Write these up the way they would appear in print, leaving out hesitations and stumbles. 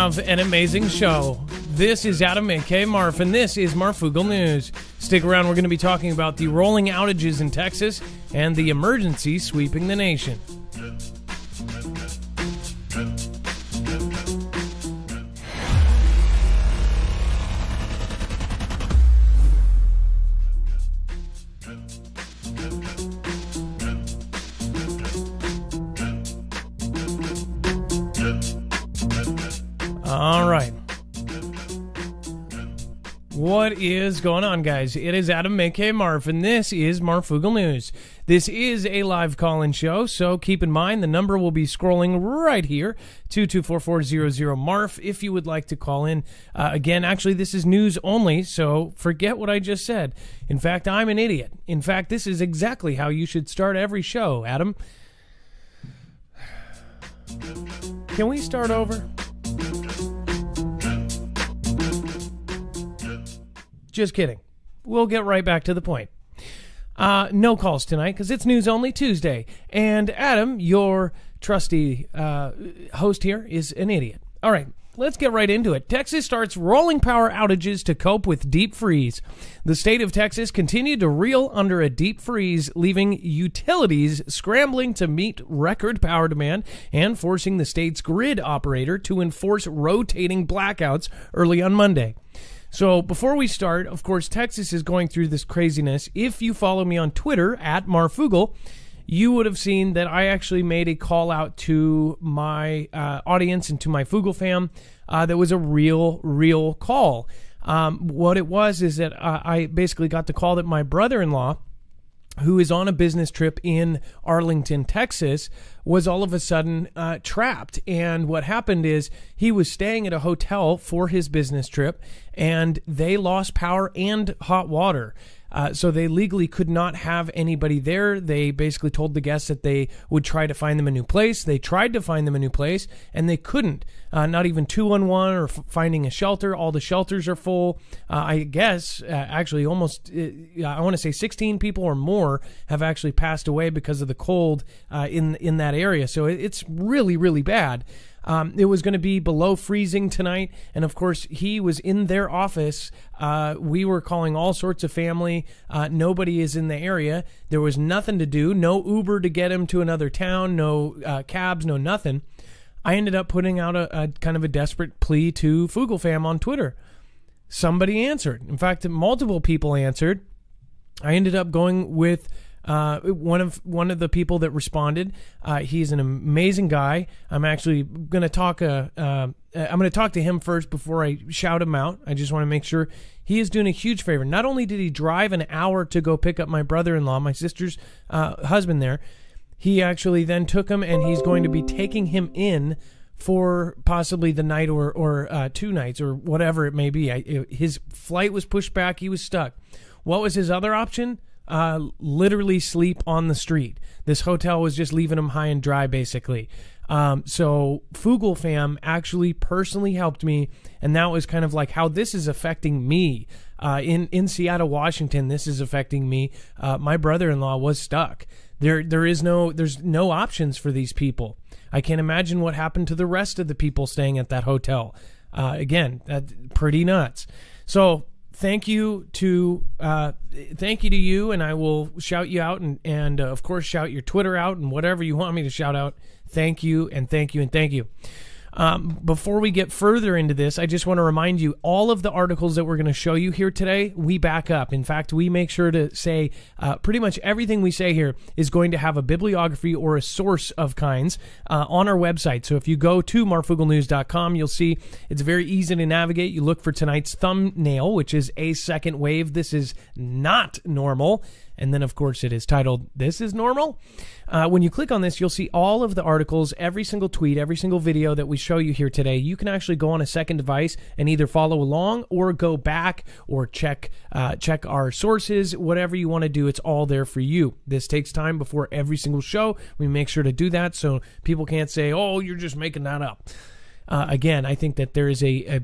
have an amazing show. This is Adam A.K. Marf, and this is Marfoogle News. Stick around, we're going to be talking about the rolling outages in Texas and the emergency sweeping the nation. All right. What is going on, guys? It is Adam A.K. Marf, and this is Marfoogle News. This is a live call-in show, so keep in mind the number will be scrolling right here, 224-400-MARF, if you would like to call in. Again, actually, this is news only, so forget what I just said. In fact, I'm an idiot. In fact, this is exactly how you should start every show, Adam. Can we start over? Just kidding. We'll get right back to the point. No calls tonight because it's News Only Tuesday. And Adam, your trusty host here, is an idiot. All right, let's get right into it. Texas starts rolling power outages to cope with deep freeze. The state of Texas continued to reel under a deep freeze, leaving utilities scrambling to meet record power demand and forcing the state's grid operator to enforce rotating blackouts early on Monday. So before we start, of course, Texas is going through this craziness. If you follow me on Twitter, at Marfoogle, you would have seen that I actually made a call out to my audience and to my Foogle fam. That was a real call. What it was is that I basically got the call that my brother-in-law, who is on a business trip in Arlington, Texas, was all of a sudden trapped. And what happened is he was staying at a hotel for his business trip, and they lost power and hot water. So they legally could not have anybody there. They basically told the guests that they would try to find them a new place. They tried to find them a new place, and they couldn't. Not even 211 or finding a shelter. All the shelters are full. I guess, actually, almost, I want to say 16 people or more have actually passed away because of the cold in that area. So it's really, really bad. It was going to be below freezing tonight, and of course, he was in their office. We were calling all sorts of family. Nobody is in the area. There was nothing to do. No Uber to get him to another town. No cabs. No nothing. I ended up putting out a kind of a desperate plea to Foogle fam on Twitter. Somebody answered. In fact, multiple people answered. I ended up going with one of the people that responded. He's an amazing guy. I'm actually going to talk. I'm going to talk to him first before I shout him out. I just want to make sure he is doing a huge favor. Not only did he drive an hour to go pick up my brother-in-law, my sister's husband there, he actually then took him, and he's going to be taking him in for possibly the night or 2 nights or whatever it may be. His flight was pushed back. He was stuck. What was his other option? Literally sleep on the street. This hotel was just leaving him high and dry, basically. So Foogle fam actually personally helped me, and that was kind of like how this is affecting me. In Seattle, Washington, this is affecting me. My brother-in-law was stuck. There's no options for these people. I can't imagine what happened to the rest of the people staying at that hotel. Again, pretty nuts. So thank you to you, and I will shout you out, and of course shout your Twitter out and whatever you want me to shout out. Thank you, and thank you, and thank you. Before we get further into this, I just want to remind you, all of the articles that we're going to show you here today, we back up. In fact, we make sure to say pretty much everything we say here is going to have a bibliography or a source of kinds on our website. So if you go to marfooglenews.com, you'll see it's very easy to navigate. You look for tonight's thumbnail, which is a second wave. This is not normal. And then, of course, it is titled, This is Normal. When you click on this, you'll see all of the articles, every single tweet, every single video that we show you here today. You can actually go on a second device and either follow along or go back or check our sources, whatever you want to do. It's all there for you. This takes time before every single show. We make sure to do that so people can't say, oh, you're just making that up. Again, I think that there is a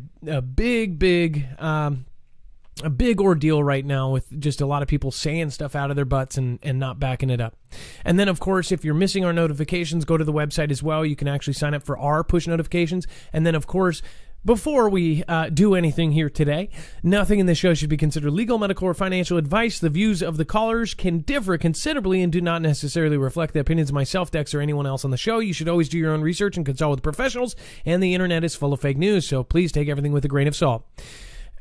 big ordeal right now with just a lot of people saying stuff out of their butts and not backing it up. And then, of course, if you're missing our notifications, go to the website as well. You can actually sign up for our push notifications. And then, of course, Before we do anything here today, nothing in this show should be considered legal, medical, or financial advice. The views of the callers can differ considerably and do not necessarily reflect the opinions of myself, Dex, or anyone else on the show. You should always do your own research and consult with professionals, and the internet is full of fake news, so please take everything with a grain of salt.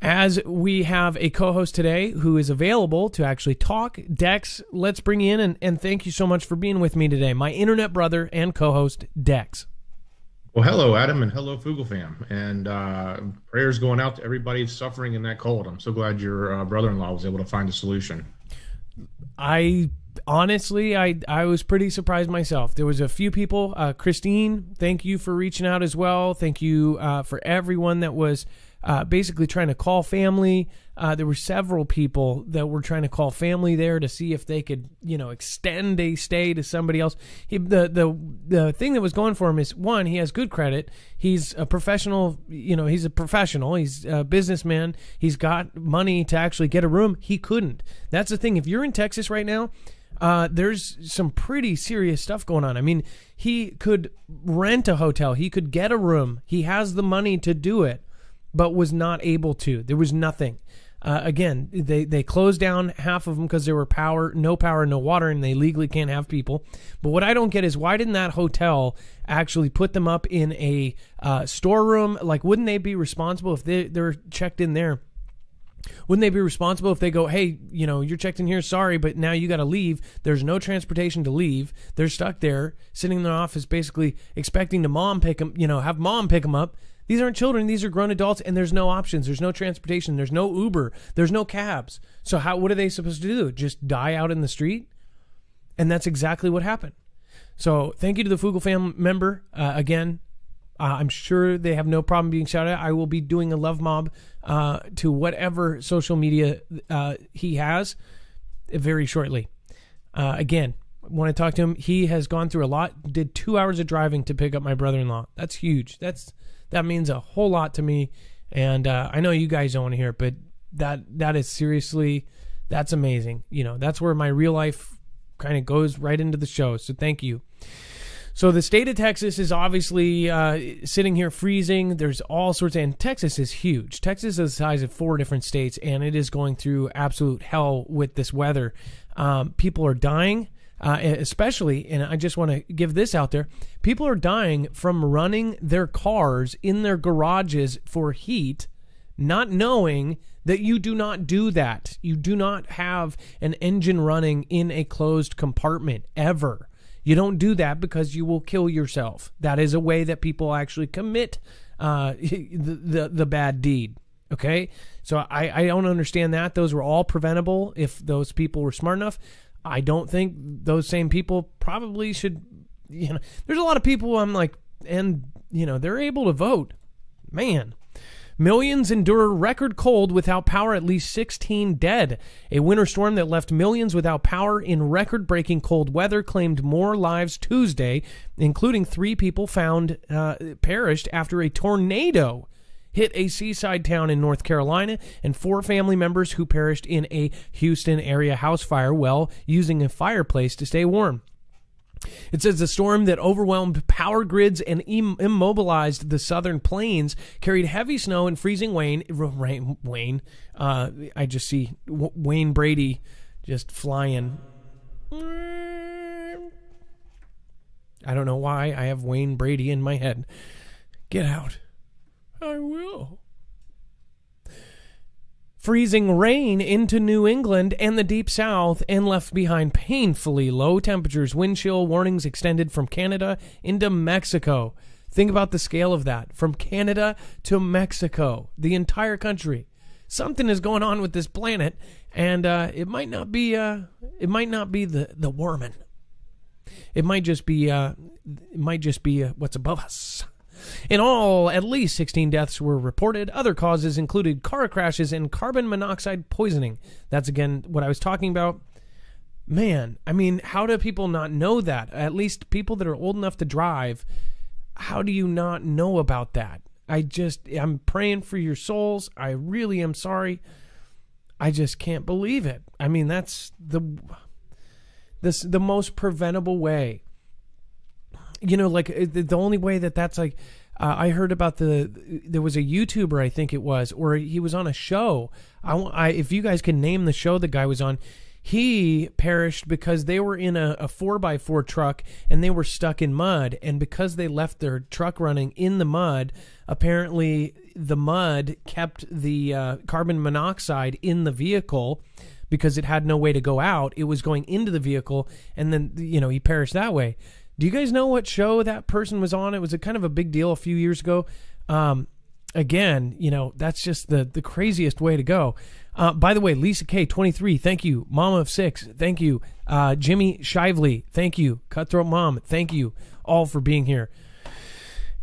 As we have a co-host today who is available to actually talk, Dex, let's bring you in, and thank you so much for being with me today. My internet brother and co-host, Dex. Well, hello, Adam, and hello, Fugel fam. And prayers going out to everybody suffering in that cold. I'm so glad your brother-in-law was able to find a solution. I was pretty surprised myself. There was a few people. Christine, thank you for reaching out as well. Thank you for everyone that was basically trying to call family. There were several people that were trying to call family there to see if they could, extend a stay to somebody else. The thing that was going for him is, one, he has good credit. He's a professional, he's a professional. He's a businessman. He's got money to actually get a room. He couldn't. That's the thing. If you're in Texas right now, there's some pretty serious stuff going on. I mean, he could rent a hotel. He could get a room. He has the money to do it, but was not able to. There was nothing. Again, they closed down half of them because there were no power, no water, and they legally can't have people. But what I don't get is, why didn't that hotel actually put them up in a storeroom? Like, wouldn't they be responsible if they're checked in there? Wouldn't they be responsible if they go, hey, you're checked in here, sorry, but now you got to leave. There's no transportation to leave. They're stuck there, sitting in their office, basically expecting to have mom pick them up. These aren't children. These are grown adults, and there's no options. There's no transportation. There's no Uber. There's no cabs. So what are they supposed to do? Just die out in the street? And that's exactly what happened. So thank you to the Fugel fam member. Again, I'm sure they have no problem being shouted at. I will be doing a love mob to whatever social media he has very shortly. Again, when I talk to him, he has gone through a lot. Did 2 hours of driving to pick up my brother-in-law. That's huge. That means a whole lot to me, and I know you guys don't want to hear it, but that is seriously, that's amazing. That's where my real life kind of goes right into the show, so thank you. So the state of Texas is obviously sitting here freezing. There's all sorts and Texas is huge. Texas is the size of 4 different states, and it is going through absolute hell with this weather. People are dying. Especially, and I just want to give this out there, people are dying from running their cars in their garages for heat, not knowing that you do not do that. You do not have an engine running in a closed compartment, ever. You don't do that because you will kill yourself. That is a way that people actually commit the bad deed. Okay? So I don't understand that. Those were all preventable if those people were smart enough. I don't think those same people probably should, there's a lot of people I'm like, and, they're able to vote. Man. Millions endure record cold without power, at least 16 dead. A winter storm that left millions without power in record-breaking cold weather claimed more lives Tuesday, including 3 people found perished after a tornado hit a seaside town in North Carolina, and 4 family members who perished in a Houston area house fire while using a fireplace to stay warm. It says the storm that overwhelmed power grids and immobilized the southern plains carried heavy snow and freezing rain. I just see Wayne Brady just flying. I don't know why I have Wayne Brady in my head. Get out. I will. Freezing rain into New England and the Deep South and left behind painfully low temperatures. Wind chill warnings extended from Canada into Mexico. Think about the scale of that. From Canada to Mexico. The entire country. Something is going on with this planet, and it might not be the warming. It might just be what's above us. In all, at least 16 deaths were reported. Other causes included car crashes and carbon monoxide poisoning. That's, again, what I was talking about. Man, I mean, how do people not know that? At least people that are old enough to drive, how do you not know about that? I'm praying for your souls. I really am sorry. I just can't believe it. I mean, that's the most preventable way. The only way that's like, I heard about there was a YouTuber, I think it was, or he was on a show. If you guys can name the show the guy was on, he perished because they were in a 4x4 truck and they were stuck in mud. And because they left their truck running in the mud, apparently the mud kept the carbon monoxide in the vehicle because it had no way to go out. It was going into the vehicle, and then, he perished that way. Do you guys know what show that person was on? It was a kind of a big deal a few years ago. Again, that's just the craziest way to go. By the way, Lisa K, 23, thank you. Mama of 6, thank you. Jimmy Shively, thank you. Cutthroat Mom, thank you all for being here.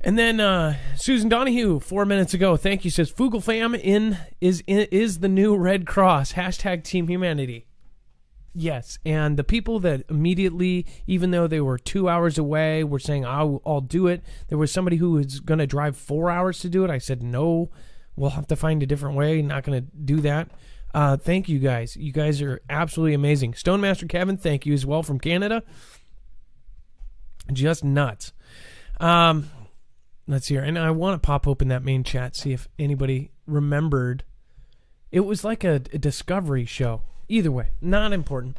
And then Susan Donahue, 4 minutes ago, thank you, says, Fugel fam is the new Red Cross, # Team Humanity. Yes, and the people that immediately, even though they were 2 hours away, were saying, I'll do it. There was somebody who was going to drive 4 hours to do it. I said, no, we'll have to find a different way. Not going to do that. Thank you guys. You guys are absolutely amazing. Stone Master Kevin, thank you as well from Canada. Just nuts. Let's hear. And I want to pop open that main chat, see if anybody remembered. It was like a Discovery show. Either way, not important.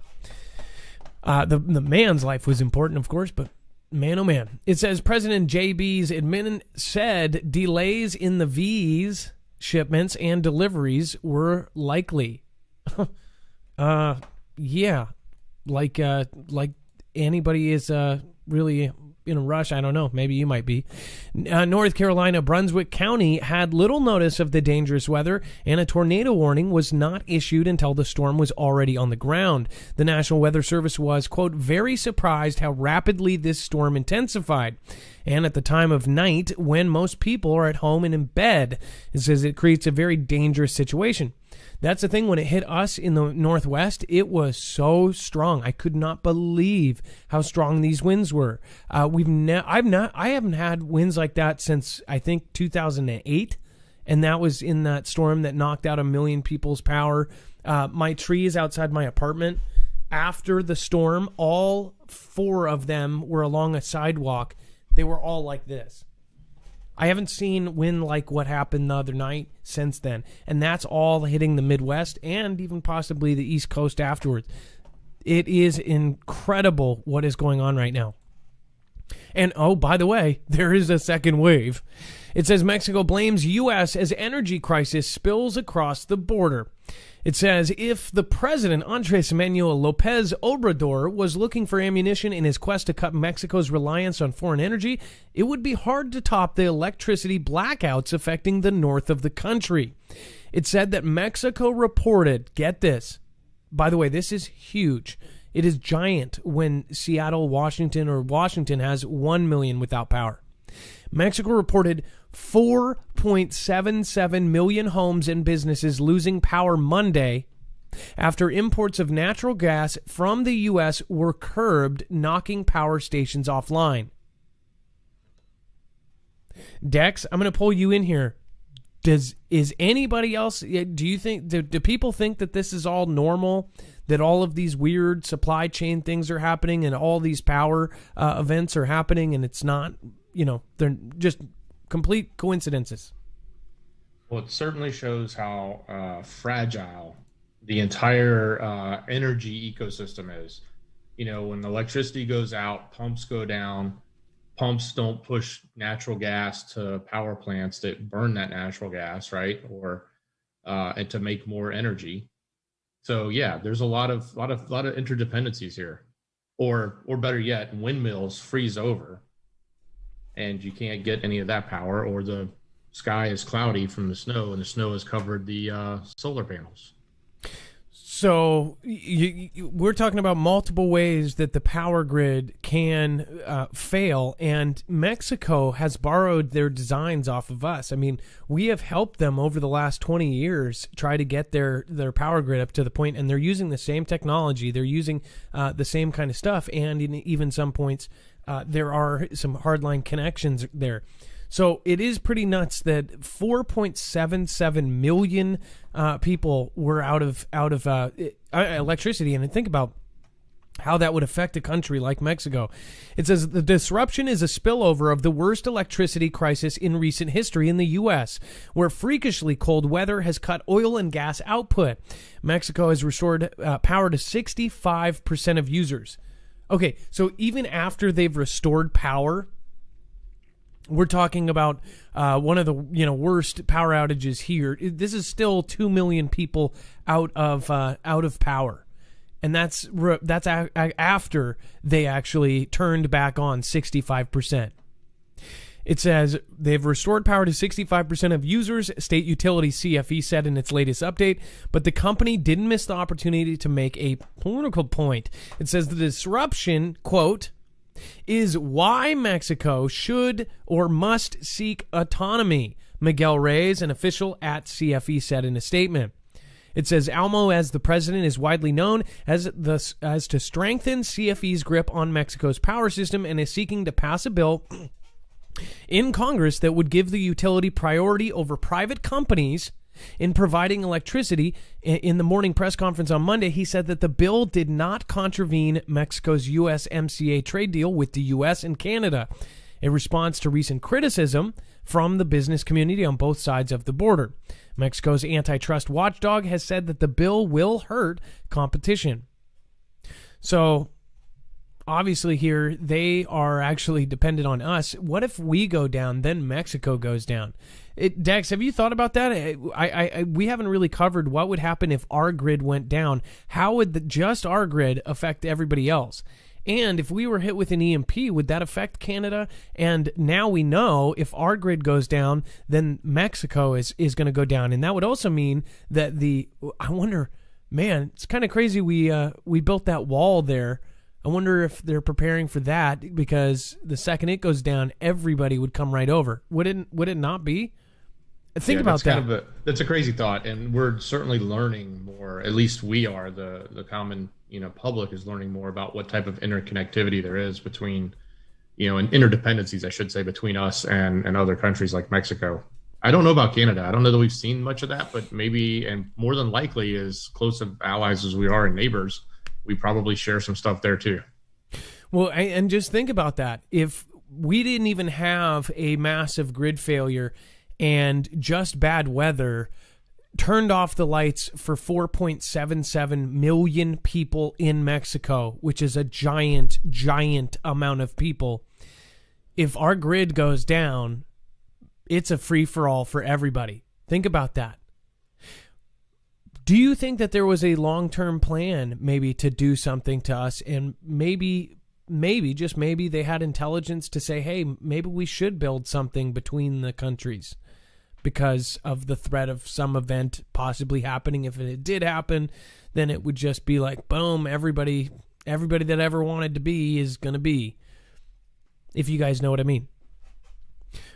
The man's life was important, of course, but man, oh man. It says President JB's admin said delays in the V's shipments and deliveries were likely. Yeah, like anybody is really in a rush. I don't know. Maybe you might be. North Carolina, Brunswick County had little notice of the dangerous weather, and a tornado warning was not issued until the storm was already on the ground. The National Weather Service was, quote, very surprised how rapidly this storm intensified. And at the time of night, when most people are at home and in bed, it says it creates a very dangerous situation. That's the thing. When it hit us in the Northwest, it was so strong. I could not believe how strong these winds were. I haven't had winds like that since I think 2008, and that was in that storm that knocked out 1 million people's power. My trees outside my apartment, after the storm, all 4 of them were along a sidewalk. They were all like this. I haven't seen wind like what happened the other night since then. And that's all hitting the Midwest and even possibly the East Coast afterwards. It is incredible what is going on right now. And, oh, by the way, there is a second wave. It says Mexico blames U.S. as energy crisis spills across the border. It says if the president, Andres Manuel Lopez Obrador, was looking for ammunition in his quest to cut Mexico's reliance on foreign energy, it would be hard to top the electricity blackouts affecting the north of the country. It said that Mexico reported, get this, by the way, this is huge. It is giant when Seattle, Washington, or Washington has 1 million without power. Mexico reported 4.77 million homes and businesses losing power Monday after imports of natural gas from the U.S. were curbed, knocking power stations offline. Dex, I'm going to pull you in here. Is anybody else, do you think, do people think that this is all normal, that all of these weird supply chain things are happening and all these power events are happening and it's not, they're just complete coincidences? Well, it certainly shows how fragile the entire energy ecosystem is. When electricity goes out, pumps go down. Pumps don't push natural gas to power plants that burn that natural gas, right? Or and to make more energy. So yeah, there's a lot of interdependencies here. Or better yet, windmills freeze over, and you can't get any of that power, or the sky is cloudy from the snow, and the snow has covered the solar panels. So we're talking about multiple ways that the power grid can fail, and Mexico has borrowed their designs off of us. I mean, we have helped them over the last 20 years try to get their power grid up to the point, and they're using the same technology. They're using the same kind of stuff, and in even some points, there are some hardline connections there. So it is pretty nuts that 4.77 million people were out of electricity. And think about how that would affect a country like Mexico. It says the disruption is a spillover of the worst electricity crisis in recent history in the U.S., where freakishly cold weather has cut oil and gas output. Mexico has restored power to 65% of users. Okay, so even after they've restored power, we're talking about one of the worst power outages here. This is still 2 million people out of power. And that's after they actually turned back on 65%. It says they've restored power to 65% of users, state utility CFE said in its latest update, but the company didn't miss the opportunity to make a political point. It says the disruption, quote, is why Mexico should or must seek autonomy, Miguel Reyes, an official at CFE, said in a statement. It says Almo, as the president, is widely known as to strengthen CFE's grip on Mexico's power system and is seeking to pass a bill in Congress that would give the utility priority over private companies in providing electricity. In the morning press conference on Monday, he said that the bill did not contravene Mexico's USMCA trade deal with the U.S. and Canada, in response to recent criticism from the business community on both sides of the border. Mexico's antitrust watchdog has said that the bill will hurt competition. So, obviously here, they are actually dependent on us. What if we go down, then Mexico goes down? Dex, have you thought about that? We haven't really covered what would happen if our grid went down. How would just our grid affect everybody else? And if we were hit with an EMP, would that affect Canada? And now we know if our grid goes down, then Mexico is going to go down. And that would also mean that I wonder, man, it's kind of crazy we built that wall there. I wonder if they're preparing for that, because the second it goes down, everybody would come right over. Would it not be? Think about that. That's a crazy thought, and we're certainly learning more. At least we are. The common public is learning more about what type of interconnectivity there is between, and interdependencies, I should say, between us and other countries like Mexico. I don't know about Canada. I don't know that we've seen much of that, but maybe, and more than likely, as close of allies as we are and neighbors, we probably share some stuff there too. Well, and just think about that. If we didn't even have a massive grid failure and just bad weather turned off the lights for 4.77 million people in Mexico, which is a giant, giant amount of people. If our grid goes down, it's a free-for-all for everybody. Think about that. Do you think that there was a long-term plan maybe to do something to us, and maybe, just maybe, they had intelligence to say, hey, maybe we should build something between the countries because of the threat of some event possibly happening? If it did happen, then it would just be like, boom, everybody that ever wanted to be is going to be, if you guys know what I mean.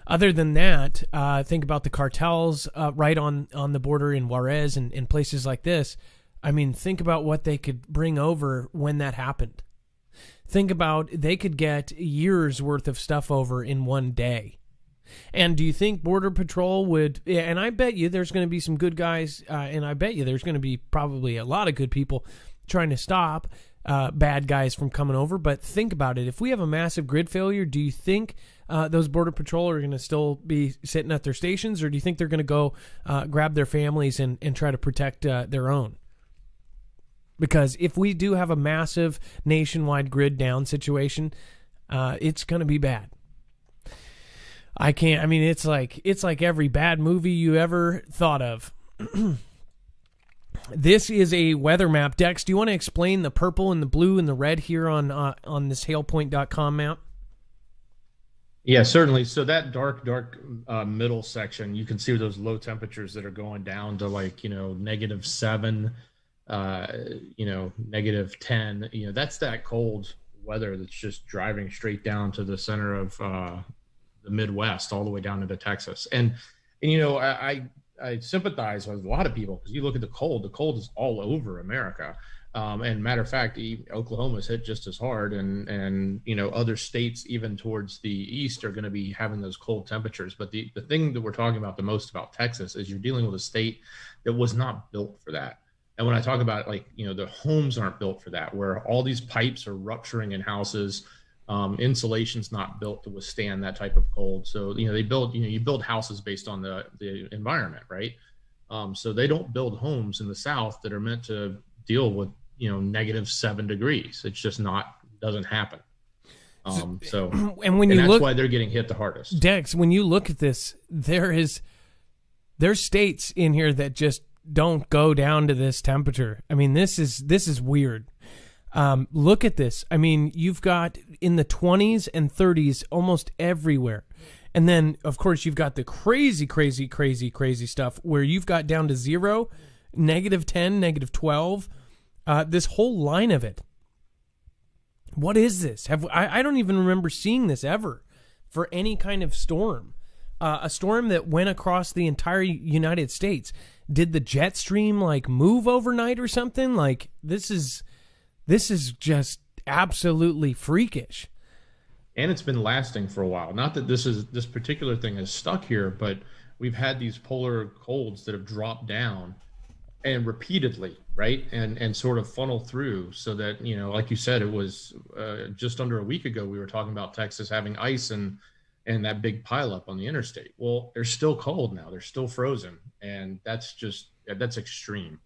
Other than that, think about the cartels right on the border in Juarez and places like this. I mean, think about what they could bring over when that happened. Think about, they could get years worth of stuff over in one day. And do you think Border Patrol would, and I bet you there's going to be some good guys, and I bet you there's going to be probably a lot of good people trying to stop bad guys from coming over. But think about it. If we have a massive grid failure, do you think those Border Patrol are going to still be sitting at their stations, or do you think they're going to go grab their families and try to protect their own? Because if we do have a massive nationwide grid down situation, it's going to be bad. It's like every bad movie you ever thought of. This is a weather map. Dex, do you want to explain the purple and the blue and the red here on this hailpoint.com map? Yeah, certainly. So that dark middle section, you can see those low temperatures that are going down to -7, -10. That's that cold weather that's just driving straight down to the center of the Midwest, all the way down into Texas. And I sympathize with a lot of people, because you look at the cold is all over America. And matter of fact, Oklahoma's hit just as hard, and other states even towards the east are going to be having those cold temperatures. But the thing that we're talking about the most about Texas is you're dealing with a state that was not built for that. And when I talk about like, the homes aren't built for that, where all these pipes are rupturing in houses, insulation's not built to withstand that type of cold. So, they build, you build houses based on the environment, right? So they don't build homes in the South that are meant to deal with, -7 degrees. It's just doesn't happen. So, and that's why they're getting hit the hardest. Dex, when you look at this, there's states in here that just don't go down to this temperature. I mean, this is weird. Look at this. I mean, you've got in the 20s and 30s almost everywhere. And then, of course, you've got the crazy, crazy, crazy, crazy stuff where you've got down to 0, -10, -12, this whole line of it. What is this? I don't even remember seeing this ever for any kind of storm. A storm that went across the entire United States. Did the jet stream like move overnight or something? Like this is just absolutely freakish. And it's been lasting for a while. Not that this particular thing is stuck here, but we've had these polar colds that have dropped down and repeatedly, right? And sort of funnel through so that, like you said, it was just under a week ago, we were talking about Texas having ice and that big pileup on the interstate. Well, they're still cold now. They're still frozen. And that's extreme.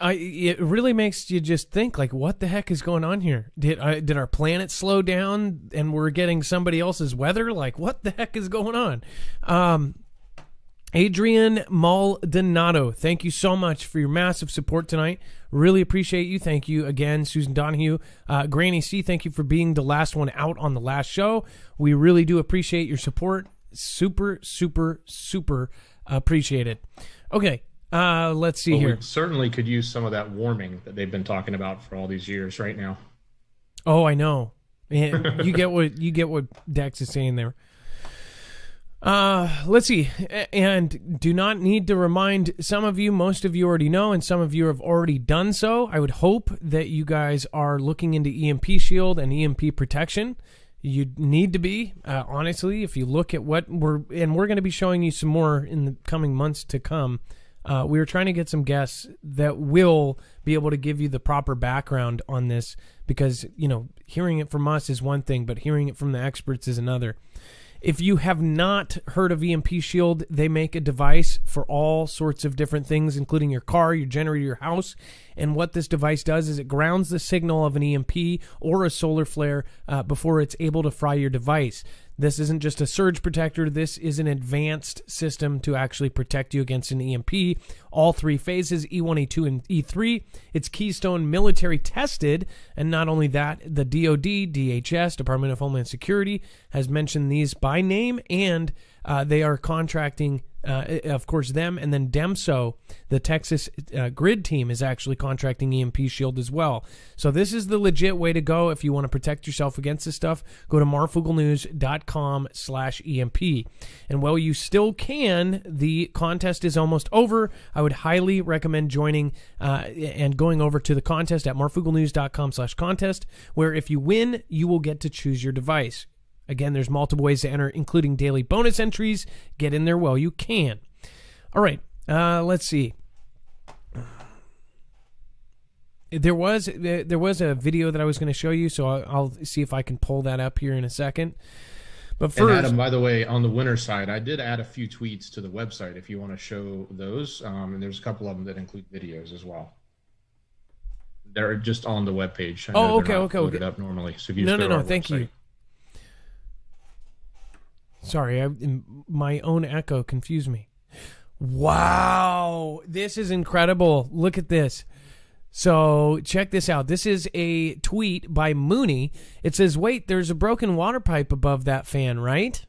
It really makes you just think, like, what the heck is going on here? Did our planet slow down and we're getting somebody else's weather? Like, what the heck is going on? Adrian Maldonado, thank you so much for your massive support tonight. Really appreciate you. Thank you again, Susan Donahue. Granny C, thank you for being the last one out on the last show. We really do appreciate your support. Super, super, super appreciate it. Okay. Let's see here. We certainly could use some of that warming that they've been talking about for all these years right now. Oh, I know. You get what Dex is saying there. Let's see. And do not need to remind some of you, most of you already know, and some of you have already done so. I would hope that you guys are looking into EMP Shield and EMP protection. You need to be, honestly, if you look at what we're going to be showing you some more in the coming months to come. We were trying to get some guests that will be able to give you the proper background on this because, hearing it from us is one thing, but hearing it from the experts is another. If you have not heard of EMP Shield, they make a device for all sorts of different things, including your car, your generator, your house. And what this device does is it grounds the signal of an EMP or a solar flare before it's able to fry your device. This isn't just a surge protector. This is an advanced system to actually protect you against an EMP. All 3 phases, E1, E2, and E3. It's Keystone military tested. And not only that, the DoD, DHS, Department of Homeland Security, has mentioned these by name. And they are contracting, of course, them. And then DEMSO, the Texas grid team, is actually contracting EMP Shield as well. So this is the legit way to go if you want to protect yourself against this stuff. Go to marfugelnews.com/EMP. And while you still can, the contest is almost over. I would highly recommend joining and going over to the contest at marfugelnews.com/contest, where if you win, you will get to choose your device. Again, there's multiple ways to enter, including daily bonus entries. Get in there while you can. All right, let's see. There was a video that I was going to show you, so I'll see if I can pull that up here in a second. But first, and Adam, by the way, on the winter side, I did add a few tweets to the website if you want to show those. And there's a couple of them that include videos as well. They're just on the webpage. Oh, okay. Loaded up normally. So if you no. Thank you. Sorry, my own echo confused me. Wow, this is incredible. Look at this. So check this out. This is a tweet by Mooney. It says, wait, there's a broken water pipe above that fan, right?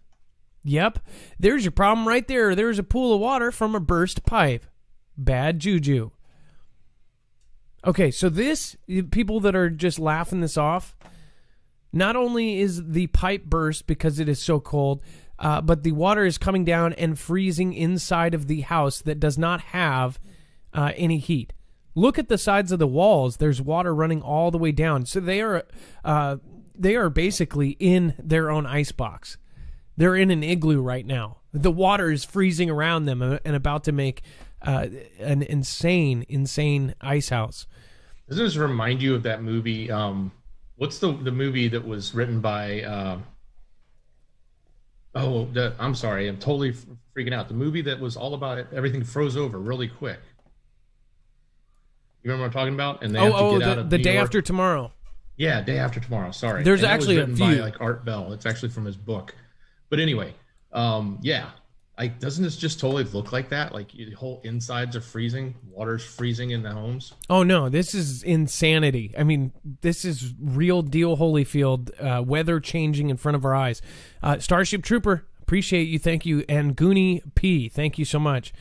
Yep. There's your problem right there. There's a pool of water from a burst pipe. Bad juju. Okay, so this, people that are just laughing this off, not only is the pipe burst because it is so cold, but the water is coming down and freezing inside of the house that does not have any heat. Look at the sides of the walls. There's water running all the way down. So they are basically in their own ice box. They're in an igloo right now. The water is freezing around them and about to make an insane ice house. Doesn't this remind you of that movie? What's the movie that was written by? I'm sorry, I'm totally freaking out. The movie that was all about everything froze over really quick. You remember what I'm talking about? And they have to get out of the New Day York. After Tomorrow. Yeah, Day After Tomorrow. Sorry, There's and actually it was a written few. by like Art Bell. It's actually from his book. But anyway, yeah. Doesn't this just totally look like that? Like the whole insides are freezing, water's freezing in the homes. Oh no, this is insanity. I mean, this is real deal Holyfield, weather changing in front of our eyes. Starship Trooper, appreciate you, thank you. And Goonie P, thank you so much.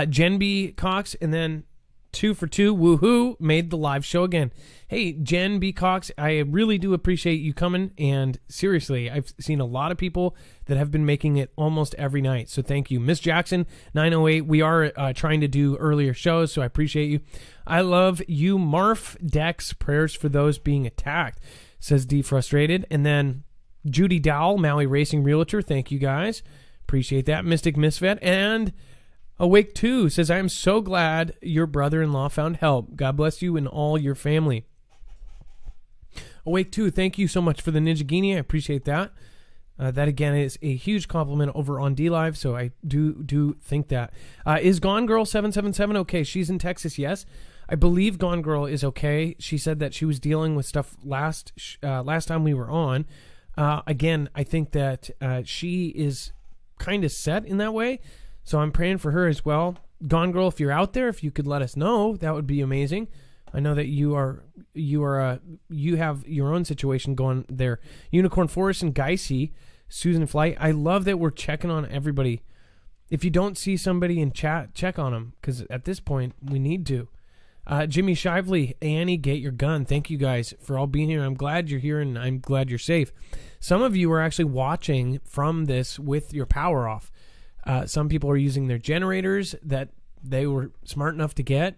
Jen B. Cox, and then 2 for 2, woohoo, made the live show again. Hey, Jen B. Cox, I really do appreciate you coming, and seriously, I've seen a lot of people that have been making it almost every night, so thank you. Miss Jackson, 908, we are trying to do earlier shows, so I appreciate you. I love you, Marf Dex, prayers for those being attacked, says Defrustrated. And then Judy Dowell, Maui Racing Realtor, thank you guys. Appreciate that. Mystic Misfit, and Awake 2 says, I am so glad your brother-in-law found help. God bless you and all your family. Awake 2, thank you so much for the Ninja Genie. I appreciate that. That, again, is a huge compliment over on DLive, so I do think that. Is Gone Girl 777 okay? She's in Texas, yes. I believe Gone Girl is okay. She said that she was dealing with stuff last time we were on. Again, I think that she is kind of set in that way. So I'm praying for her as well. Gone Girl, if you're out there, if you could let us know, that would be amazing. I know that you have your own situation going there. Unicorn Forest and Geisy, Susan Flight. I love that we're checking on everybody. If you don't see somebody in chat, check on them, because at this point we need to. Jimmy Shively, Annie, get your gun. Thank you guys for all being here. I'm glad you're here, and I'm glad you're safe. Some of you are actually watching from this with your power off. Some people are using their generators that they were smart enough to get.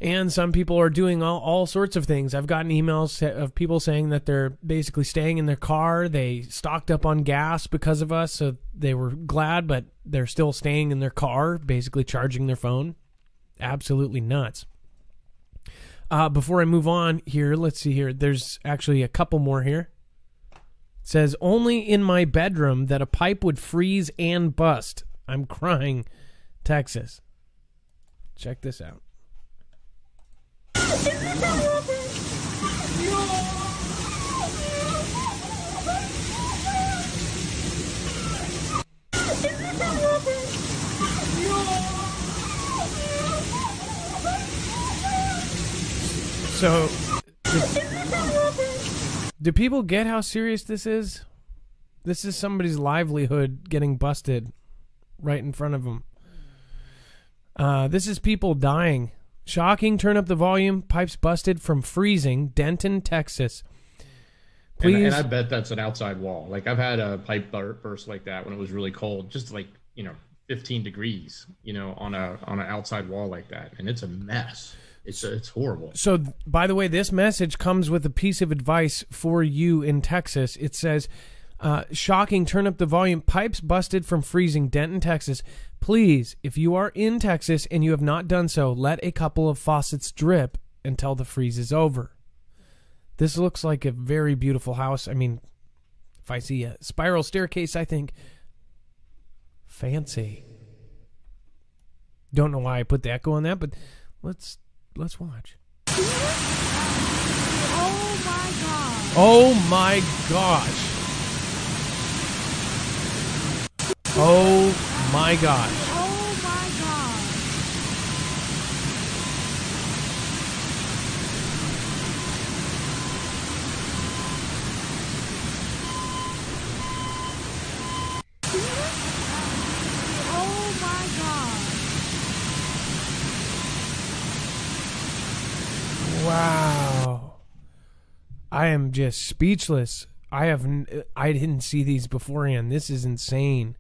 And some people are doing all sorts of things. I've gotten emails of people saying that they're basically staying in their car. They stocked up on gas because of us, so they were glad, but they're still staying in their car, basically charging their phone. Absolutely nuts. Before I move on here, let's see here. There's actually a couple more here. It says, only in my bedroom that a pipe would freeze and bust. I'm crying, Texas. Check this out. So, do people get how serious this is? This is somebody's livelihood getting busted right in front of them. This is people dying. Shocking, turn up the volume. Pipes busted from freezing. Denton, Texas. Please. And I bet that's an outside wall. Like, I've had a pipe burst like that when it was really cold, just like, 15 degrees, on an outside wall like that. And it's a mess. It's horrible. So, by the way, this message comes with a piece of advice for you in Texas. It says, shocking, turn up the volume. Pipes busted from freezing. Denton, Texas. Please, if you are in Texas and you have not done so, let a couple of faucets drip until the freeze is over. This looks like a very beautiful house. I mean, if I see a spiral staircase, I think fancy. Don't know why I put the echo on that, but let's watch. Oh my god. Oh my gosh. Oh my gosh. Oh my god. Oh my god. Wow. I am just speechless. I didn't see these beforehand. This is insane.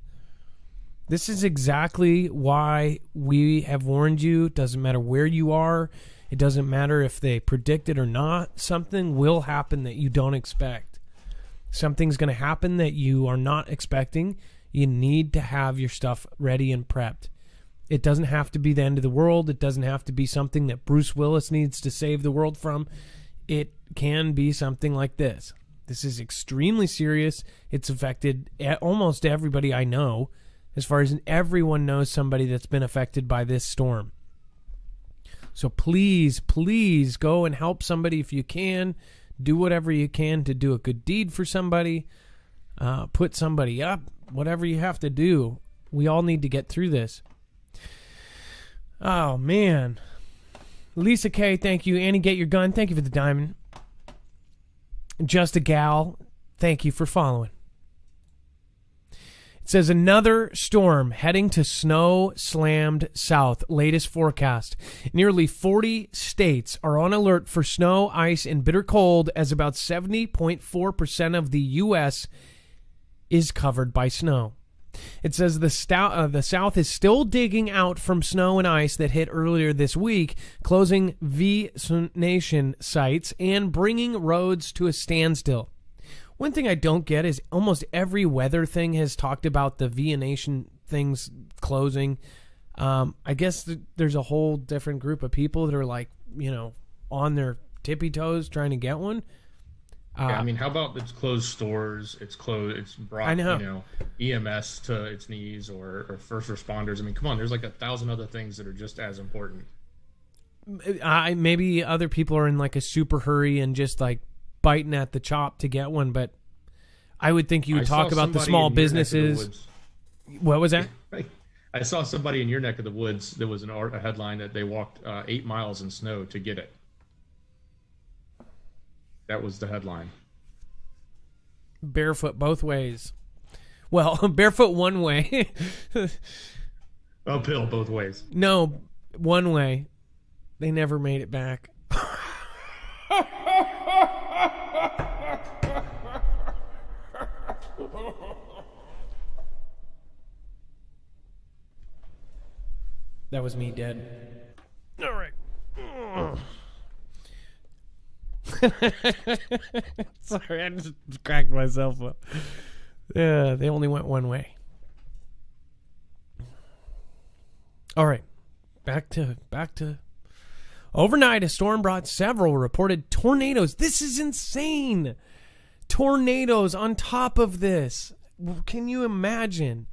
This is exactly why we have warned you. It doesn't matter where you are. It doesn't matter if they predict it or not. Something will happen that you don't expect. Something's going to happen that you are not expecting. You need to have your stuff ready and prepped. It doesn't have to be the end of the world. It doesn't have to be something that Bruce Willis needs to save the world from. It can be something like this. This is extremely serious. It's affected almost everybody I know, as far as everyone knows somebody that's been affected by this storm. So please, please go and help somebody if you can. Do whatever you can to do a good deed for somebody. Put somebody up. Whatever you have to do. We all need to get through this. Oh, man. Lisa K, thank you. Annie, get your gun. Thank you for the diamond. Just a gal, thank you for following. It says another storm heading to snow-slammed south. Latest forecast. Nearly 40 states are on alert for snow, ice, and bitter cold as about 70.4% of the U.S. is covered by snow. It says the South is still digging out from snow and ice that hit earlier this week, closing V-Nation sites and bringing roads to a standstill. One thing I don't get is almost every weather thing has talked about the V-Nation things closing. I guess there's a whole different group of people that are like, on their tippy toes trying to get one. Yeah, I mean, how about it's closed stores? It's closed. It's brought EMS to its knees, or first responders. I mean, come on. There's like 1,000 other things that are just as important. Maybe other people are in like a super hurry and just like biting at the chop to get one, but I would think you would talk about the small businesses. What was that? I saw somebody in your neck of the woods. There was a headline that they walked 8 miles in snow to get it. That was the headline. Barefoot both ways. Well, barefoot one way. Uphill both ways. No, one way. They never made it back. That was me dead. All right. Sorry, I just cracked myself up. Yeah, they only went one way. All right, back to. Overnight, a storm brought several reported tornadoes. This is insane. Tornadoes on top of this. Can you imagine?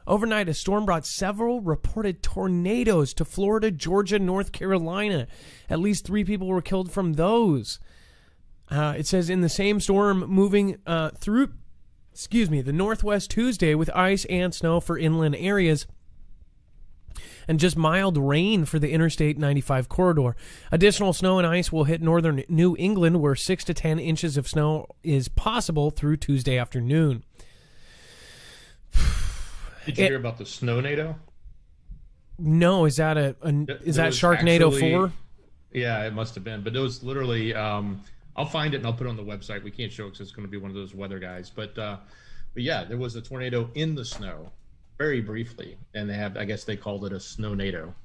Overnight, a storm brought several reported tornadoes to Florida, Georgia, North Carolina. At least 3 people were killed from those. It says in the same storm moving through, the Northwest Tuesday with ice and snow for inland areas and just mild rain for the Interstate 95 corridor. Additional snow and ice will hit northern New England, where 6 to 10 inches of snow is possible through Tuesday afternoon. Did you hear about the Snownado? No, is that is that Sharknado 4? Yeah, it must have been. But it was literally, I'll find it and I'll put it on the website. We can't show it because it's going to be one of those weather guys. But yeah, there was a tornado in the snow, very briefly, and I guess they called it a Snownado.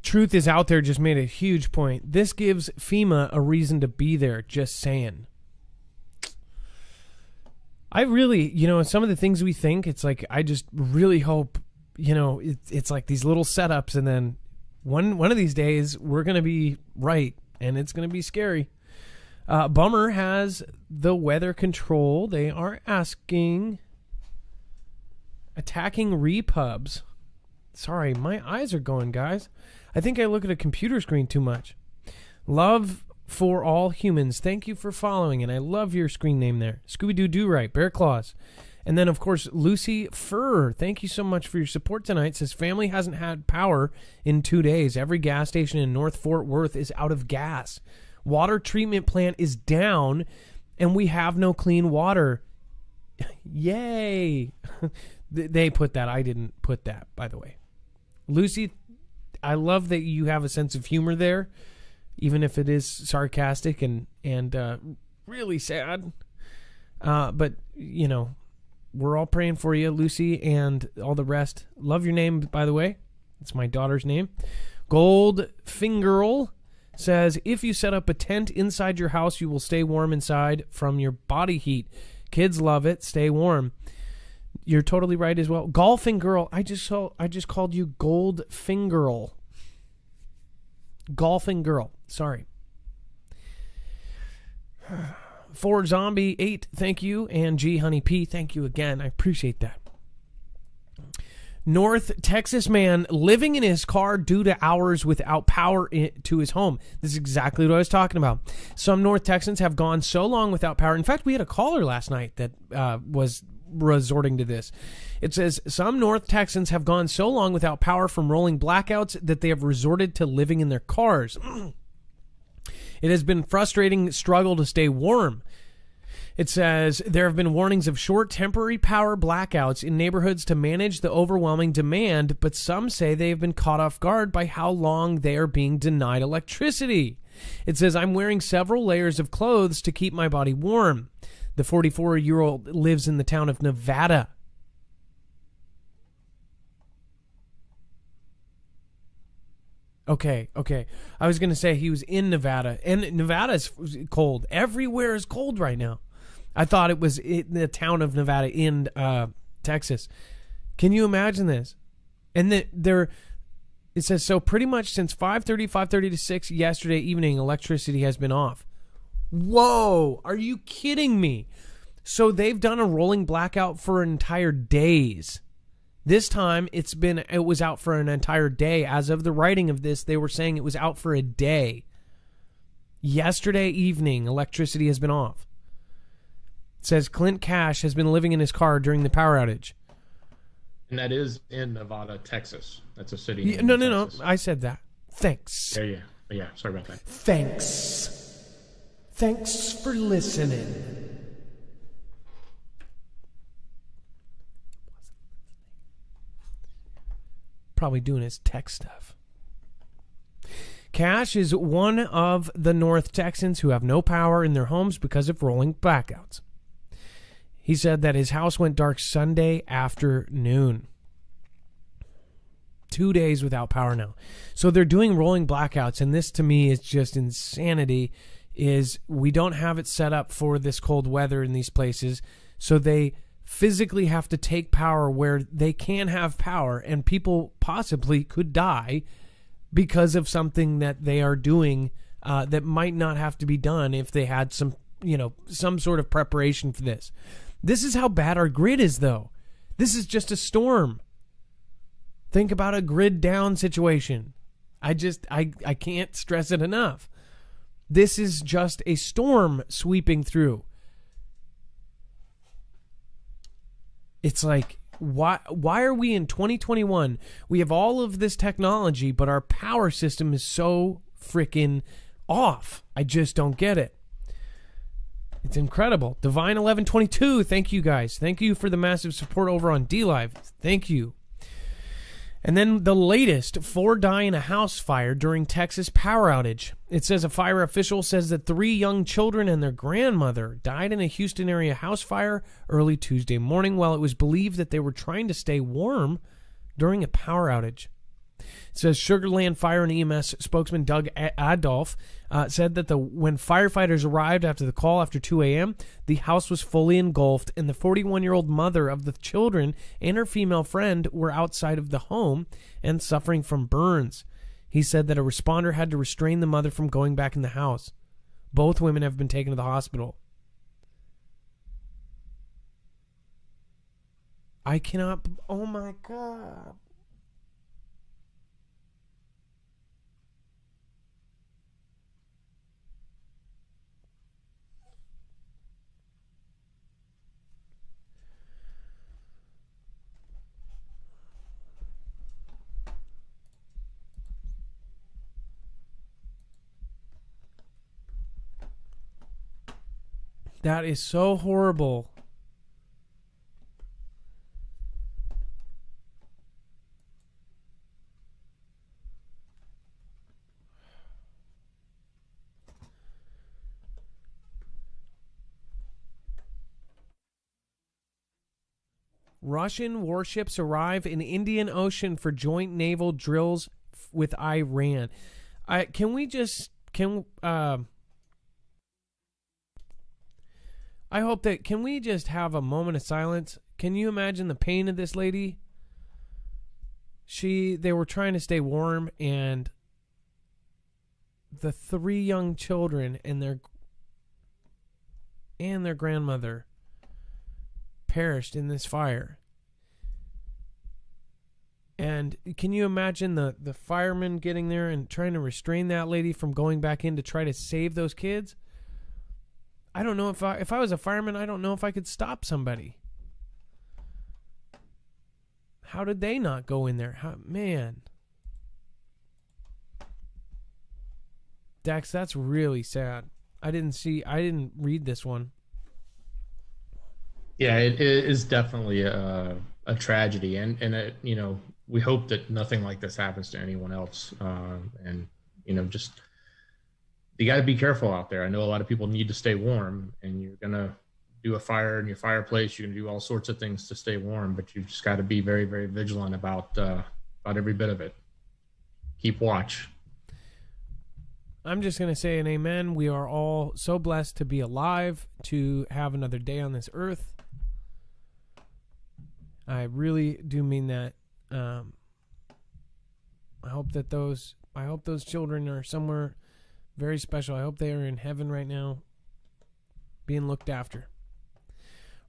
Truth is Out There just made a huge point. This gives FEMA a reason to be there. Just saying. I really, some of the things we think, it's like, I just really hope, it's like these little setups, and then one of these days we're going to be right, and it's going to be scary. Bummer has the weather control. They are asking, attacking repubs. Sorry, my eyes are going, guys. I think I look at a computer screen too much. Love for all humans. Thank you for following, and I love your screen name there. Scooby-Doo Do-Right, Bear Claws. And then, of course, Lucy Fur. Thank you so much for your support tonight. Says family hasn't had power in 2 days. Every gas station in North Fort Worth is out of gas. Water treatment plant is down, and we have no clean water. Yay. They put that. I didn't put that, by the way. Lucy, I love that you have a sense of humor there, even if it is sarcastic and really sad. But, we're all praying for you, Lucy, and all the rest. Love your name, by the way. It's my daughter's name. Goldfingerl says, if you set up a tent inside your house, you will stay warm inside from your body heat. Kids love it. Stay warm. You're totally right as well. Golfing girl. I just called you Gold Fingerl. Golfing girl. Sorry. For Zombie 8, thank you. And G Honey P, thank you again. I appreciate that. North Texas man living in his car due to hours without power to his home. This is exactly what I was talking about. Some North Texans have gone so long without power. In fact, we had a caller last night that was resorting to this. It says, some North Texans have gone so long without power from rolling blackouts that they have resorted to living in their cars. It has been a frustrating struggle to stay warm. It says there have been warnings of short temporary power blackouts in neighborhoods to manage the overwhelming demand, but some say they have been caught off guard by how long they are being denied electricity. It says, I'm wearing several layers of clothes to keep my body warm. The 44-year-old lives in the town of Nevada. Okay. I was going to say he was in Nevada, and Nevada's cold. Everywhere is cold right now. I thought it was in the town of Nevada in Texas. Can you imagine this? And it says, so pretty much since 5:30 to 6 yesterday evening, electricity has been off. Whoa, are you kidding me? So they've done a rolling blackout for entire days. This time it was out for an entire day. As of the writing of this, they were saying it was out for a day. Yesterday evening, electricity has been off. It says Clint Cash has been living in his car during the power outage. And that is in Nevada, Texas. That's a city. Yeah, no. I said that. Thanks. Yeah. Sorry about that. Thanks for listening. Probably doing his tech stuff. Cash is one of the North Texans who have no power in their homes because of rolling blackouts. He said that his house went dark Sunday afternoon. 2 days without power now. So they're doing rolling blackouts, and this to me is just insanity, is we don't have it set up for this cold weather in these places, so they physically have to take power where they can have power, and people possibly could die because of something that they are doing that might not have to be done if they had some sort of preparation for this. This is how bad our grid is, though. This is just a storm. Think about a grid down situation. I can't stress it enough. This is just a storm sweeping through. It's like, why are we in 2021? We have all of this technology, but our power system is so freaking off. I just don't get it. It's incredible. Divine 1122, thank you guys. Thank you for the massive support over on DLive. Thank you. And then the latest, 4 die in a house fire during Texas power outage. It says a fire official says that 3 young children and their grandmother died in a Houston area house fire early Tuesday morning while it was believed that they were trying to stay warm during a power outage. It says Sugarland Fire and EMS spokesman Doug Adolph said that when firefighters arrived after the call after 2 a.m., the house was fully engulfed, and the 41-year-old mother of the children and her female friend were outside of the home and suffering from burns. He said that a responder had to restrain the mother from going back in the house. Both women have been taken to the hospital. I cannot... Oh, my God. That is so horrible. Russian warships arrive in Indian Ocean for joint naval drills with Iran. I hope that, can we just have a moment of silence? Can you imagine the pain of this lady? They were trying to stay warm, and the 3 young children and their grandmother perished in this fire. And can you imagine the firemen getting there and trying to restrain that lady from going back in to try to save those kids? I don't know if I was a fireman, I don't know if I could stop somebody. How did they not go in there? Man. Dex, that's really sad. I didn't read this one. Yeah, it is definitely a tragedy, and it, we hope that nothing like this happens to anyone else. And just you got to be careful out there. I know a lot of people need to stay warm, and you're gonna do a fire in your fireplace. You're gonna do all sorts of things to stay warm, but you just got to be very, very vigilant about every bit of it. Keep watch. I'm just going to say an amen. We are all so blessed to be alive, to have another day on this earth. I really do mean that. I hope those children are somewhere very special. I hope they are in heaven right now, being looked after.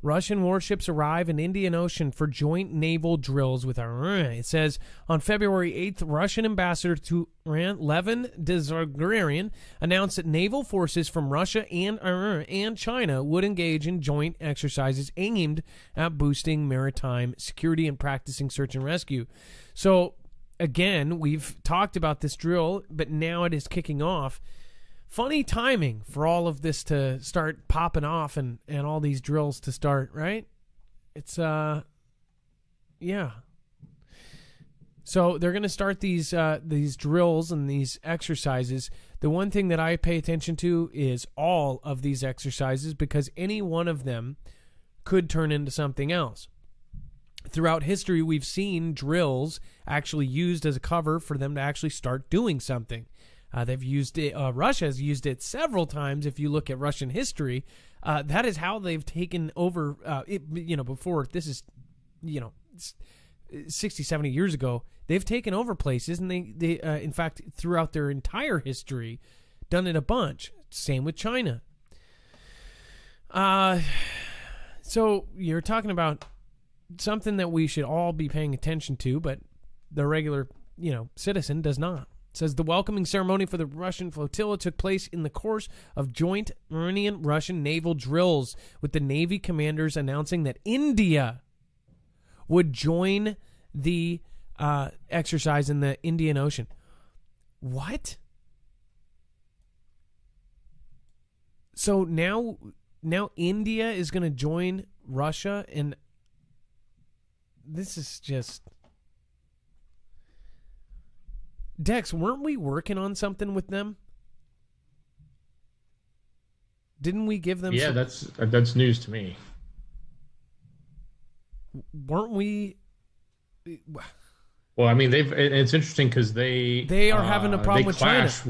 Russian warships arrive in Indian Ocean for joint naval drills with Iran. It says, on February 8th, Russian ambassador to Iran, Levin Dzagarian, announced that naval forces from Russia and Iran and China would engage in joint exercises aimed at boosting maritime security and practicing search and rescue. So, again, we've talked about this drill, but now it is kicking off. Funny timing for all of this to start popping off and all these drills to start, right? It's, yeah. So they're going to start these drills and these exercises. The one thing that I pay attention to is all of these exercises, because any one of them could turn into something else. Throughout history, we've seen drills actually used as a cover for them to actually start doing something. They've used it. Russia has used it several times. If you look at Russian history, that is how they've taken over. Before this is, 60, 70 years ago, they've taken over places, and they in fact, throughout their entire history, done it a bunch. Same with China. So you're talking about something that we should all be paying attention to, but the regular, citizen does not. It says the welcoming ceremony for the Russian flotilla took place in the course of joint Iranian-Russian naval drills, with the Navy commanders announcing that India would join the exercise in the Indian Ocean. What? So now India is going to join Russia, and this is just... Dex, weren't we working on something with them? Didn't we give them... Yeah, that's news to me. Weren't we... Well, I mean, it's interesting because they are having a problem with China. They clash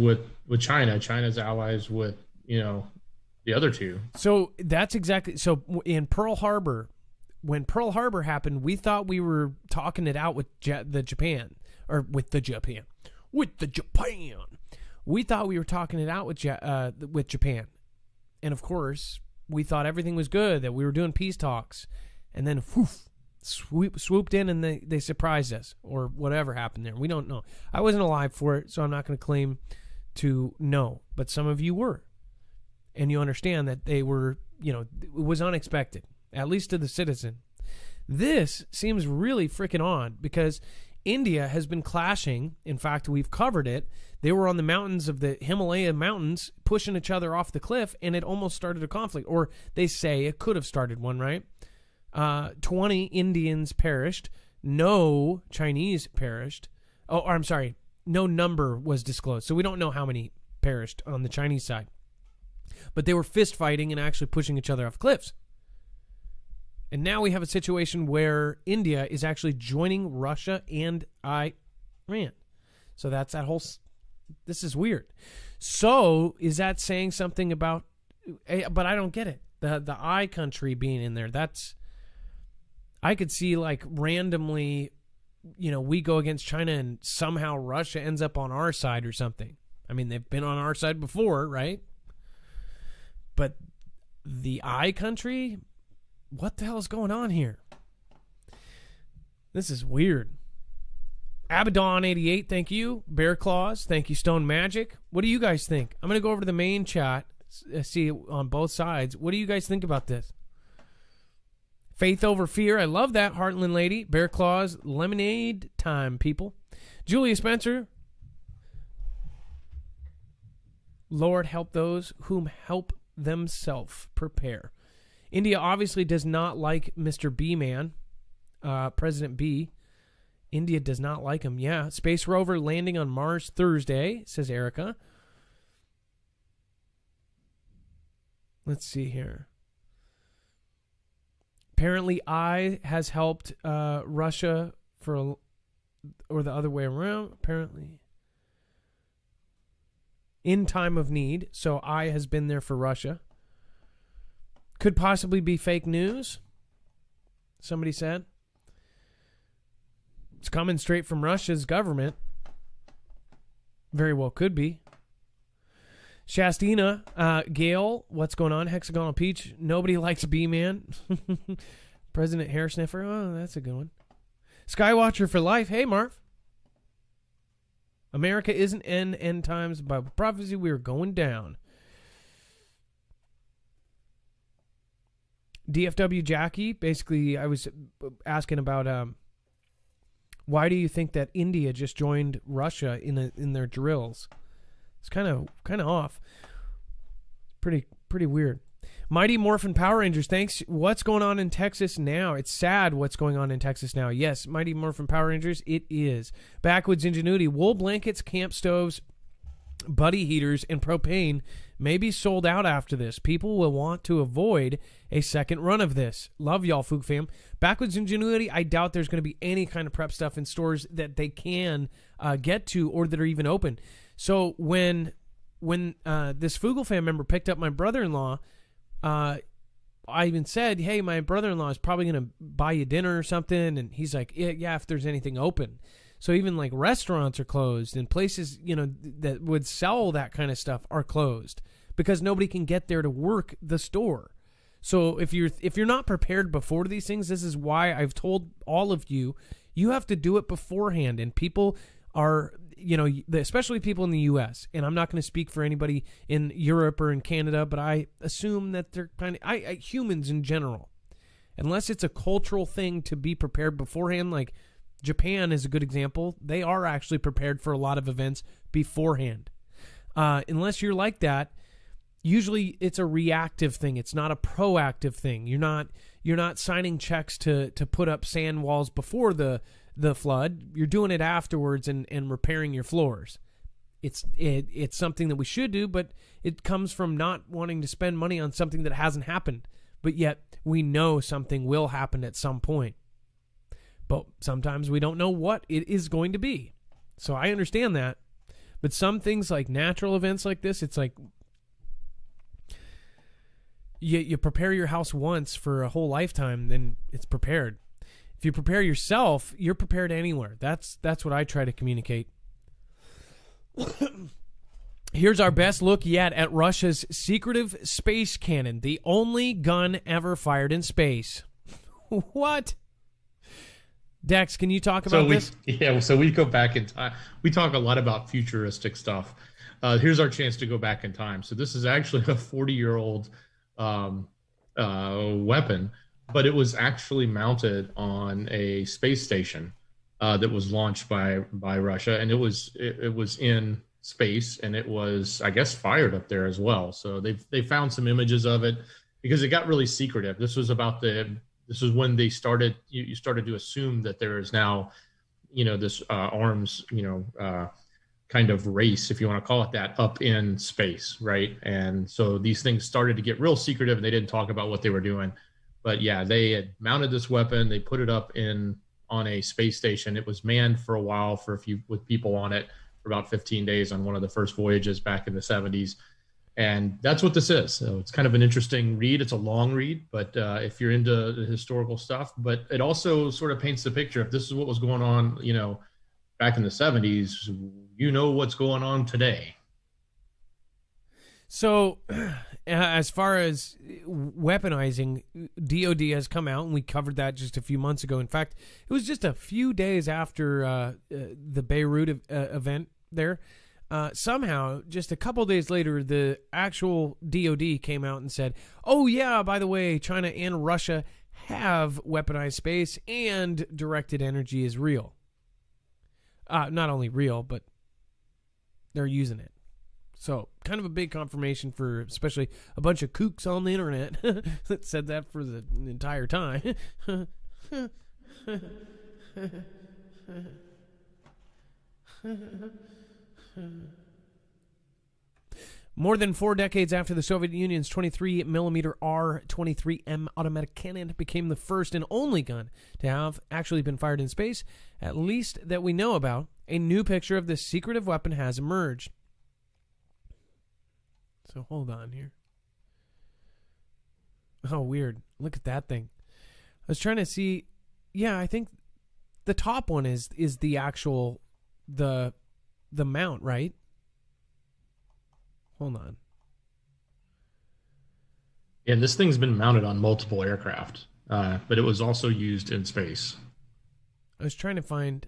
with China. China's allies with, the other two. So that's exactly... So in Pearl Harbor, when Pearl Harbor happened, we thought we were talking it out with Japan. We thought we were talking it out with Japan. And of course, we thought everything was good, that we were doing peace talks. And then swooped in and they surprised us, or whatever happened there. We don't know. I wasn't alive for it, so I'm not going to claim to know. But some of you were. And you understand that they were, it was unexpected, at least to the citizen. This seems really freaking odd because India has been clashing. In fact, we've covered it. They were on the mountains of the Himalaya mountains pushing each other off the cliff, and it almost started a conflict. Or they say it could have started one, right? 20 Indians perished. No Chinese perished. Oh, I'm sorry. No number was disclosed. So we don't know how many perished on the Chinese side. But they were fist fighting and actually pushing each other off cliffs. And now we have a situation where India is actually joining Russia and Iran. So that's that whole... This is weird. So is that saying something about... But I don't get it. The I country being in there, that's... I could see like randomly, we go against China and somehow Russia ends up on our side or something. I mean, they've been on our side before, right? But the I country, what the hell is going on here? This is weird. Abaddon88, thank you. Bear Claws, thank you. Stone Magic. What do you guys think? I'm going to go over to the main chat, see on both sides. What do you guys think about this? Faith over fear. I love that. Heartland Lady. Bear Claws. Lemonade time, people. Julia Spencer. Lord help those whom help themselves prepare. India obviously does not like Mr. B Man, President B. India does not like him. Yeah. Space rover landing on Mars Thursday, says Erica. Let's see here. Apparently, I has helped Russia or the other way around, apparently. In time of need. So I has been there for Russia. Could possibly be fake news, somebody said. It's coming straight from Russia's government. Very well could be. Shastina, Gail, what's going on? Hexagonal Peach, nobody likes B-Man. President Hair Sniffer, oh, that's a good one. Skywatcher for life, hey, Marv. America isn't end times. Bible prophecy, we are going down. DFW Jackie, basically, I was asking about why do you think that India just joined Russia in their drills? It's kind of off. Pretty weird. Mighty Morphin Power Rangers, thanks. What's going on in Texas now? It's sad what's going on in Texas now. Yes, Mighty Morphin Power Rangers, it is. Backwoods Ingenuity, wool blankets, camp stoves, buddy heaters, and propane may be sold out after this. People will want to avoid a second run of this. Love y'all, Fook fam. Backwoods Ingenuity, I doubt there's going to be any kind of prep stuff in stores that they can get to or that are even open. So when this Fugel fan member picked up my brother-in-law, I even said, hey, my brother-in-law is probably going to buy you dinner or something. And he's like, yeah, if there's anything open. So even like restaurants are closed and places, that would sell that kind of stuff are closed because nobody can get there to work the store. So if you're not prepared before these things, this is why I've told all of you, you have to do it beforehand. And people are, especially people in the U.S., and I'm not going to speak for anybody in Europe or in Canada, but I assume that they're humans in general, unless it's a cultural thing to be prepared beforehand, like Japan is a good example. They are actually prepared for a lot of events beforehand. Unless you're like that, usually it's a reactive thing. It's not a proactive thing. You're not signing checks to put up sand walls before the flood. You're doing it afterwards and repairing your floors. It's something that we should do, but it comes from not wanting to spend money on something that hasn't happened. But yet we know something will happen at some point. But sometimes we don't know what it is going to be. So I understand that. But some things like natural events like this, it's like you prepare your house once for a whole lifetime, then it's prepared. If you prepare yourself, you're prepared anywhere. That's what I try to communicate. Here's our best look yet at Russia's secretive space cannon, the only gun ever fired in space. What? Dex, can you talk about this? Yeah, so we go back in time. We talk a lot about futuristic stuff. Here's our chance to go back in time. So this is actually a 40-year-old weapon, but it was actually mounted on a space station that was launched by Russia, and it was in space, and it was, I guess, fired up there as well. So they found some images of it because it got really secretive. This was when they started. You started to assume that there is now, this arms, kind of race, if you want to call it that, up in space, right? And so these things started to get real secretive, and they didn't talk about what they were doing. But yeah, they had mounted this weapon. They put it up on a space station. It was manned for a while with people on it for about 15 days on one of the first voyages back in the 70s. And that's what this is. So it's kind of an interesting read. It's a long read, but if you're into the historical stuff, but it also sort of paints the picture. If this is what was going on, back in the 70s, what's going on today. So, as far as weaponizing, DOD has come out, and we covered that just a few months ago. In fact, it was just a few days after the Beirut event there. Somehow, just a couple days later, the actual DOD came out and said, oh, yeah, by the way, China and Russia have weaponized space, and directed energy is real. Not only real, but they're using it. So, kind of a big confirmation for especially a bunch of kooks on the internet that said that for the entire time. More than 4 decades after the Soviet Union's 23mm R-23M automatic cannon became the first and only gun to have actually been fired in space, at least that we know about, a new picture of this secretive weapon has emerged. So hold on here. Oh, weird. Look at that thing. I was trying to see. Yeah, I think the top one is the actual the mount, right? Hold on. Yeah, this thing's been mounted on multiple aircraft, but it was also used in space. I was trying to find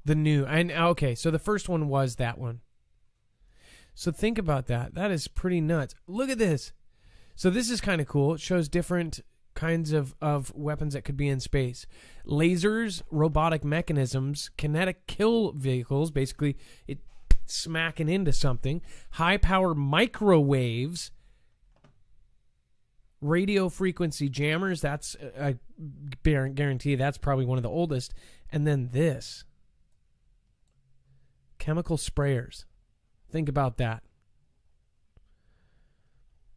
the new. Okay, so the first one was that one. So think about that. That is pretty nuts. Look at this. So this is kind of cool. It shows different kinds of weapons that could be in space. Lasers, robotic mechanisms, kinetic kill vehicles, basically it smacking into something, high-power microwaves, radio frequency jammers, that's, I guarantee that's probably one of the oldest, and then this. Chemical sprayers. Think about that.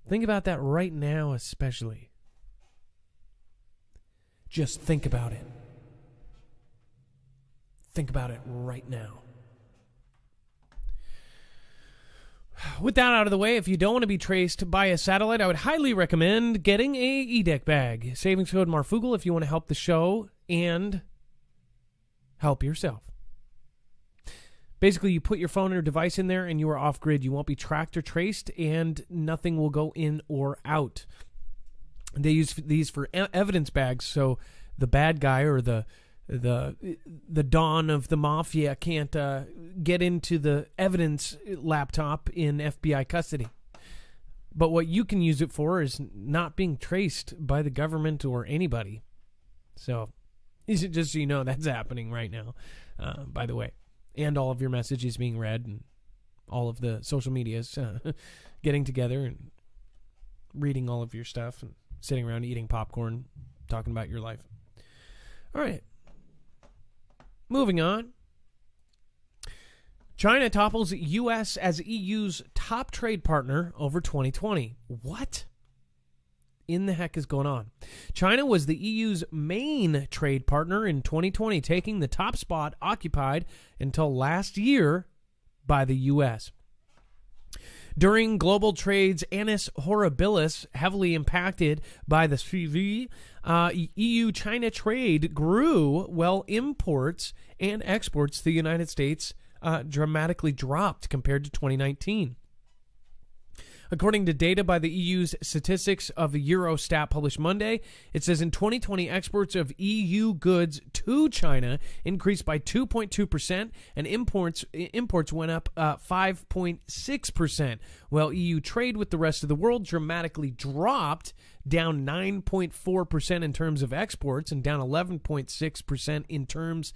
Think about that right now, especially. Just think about it. Think about it right now. With that out of the way, if you don't want to be traced by a satellite, I would highly recommend getting a eDeck bag. Savings code Marfugal if you want to help the show and help yourself. Basically, you put your phone or device in there and you are off grid. You won't be tracked or traced, and nothing will go in or out. They use these for evidence bags, so the bad guy or the Don of the mafia can't get into the evidence laptop in FBI custody. But what you can use it for is not being traced by the government or anybody. So, just so you know, that's happening right now, by the way. And all of your messages being read, and all of the social medias getting together and reading all of your stuff and sitting around eating popcorn, talking about your life. All right. Moving on. China topples U.S. as EU's top trade partner over 2020. What in the heck is going on? China was the EU's main trade partner in 2020, taking the top spot occupied until last year by the U.S. During global trade's annus horribilis, heavily impacted by the CV, EU-China trade grew while imports and exports to the United States dramatically dropped compared to 2019. According to data by the EU's statistics of Eurostat published Monday, it says in 2020, exports of EU goods to China increased by 2.2%, and imports went up 5.6%, while EU trade with the rest of the world dramatically dropped, down 9.4% in terms of exports and down 11.6% in terms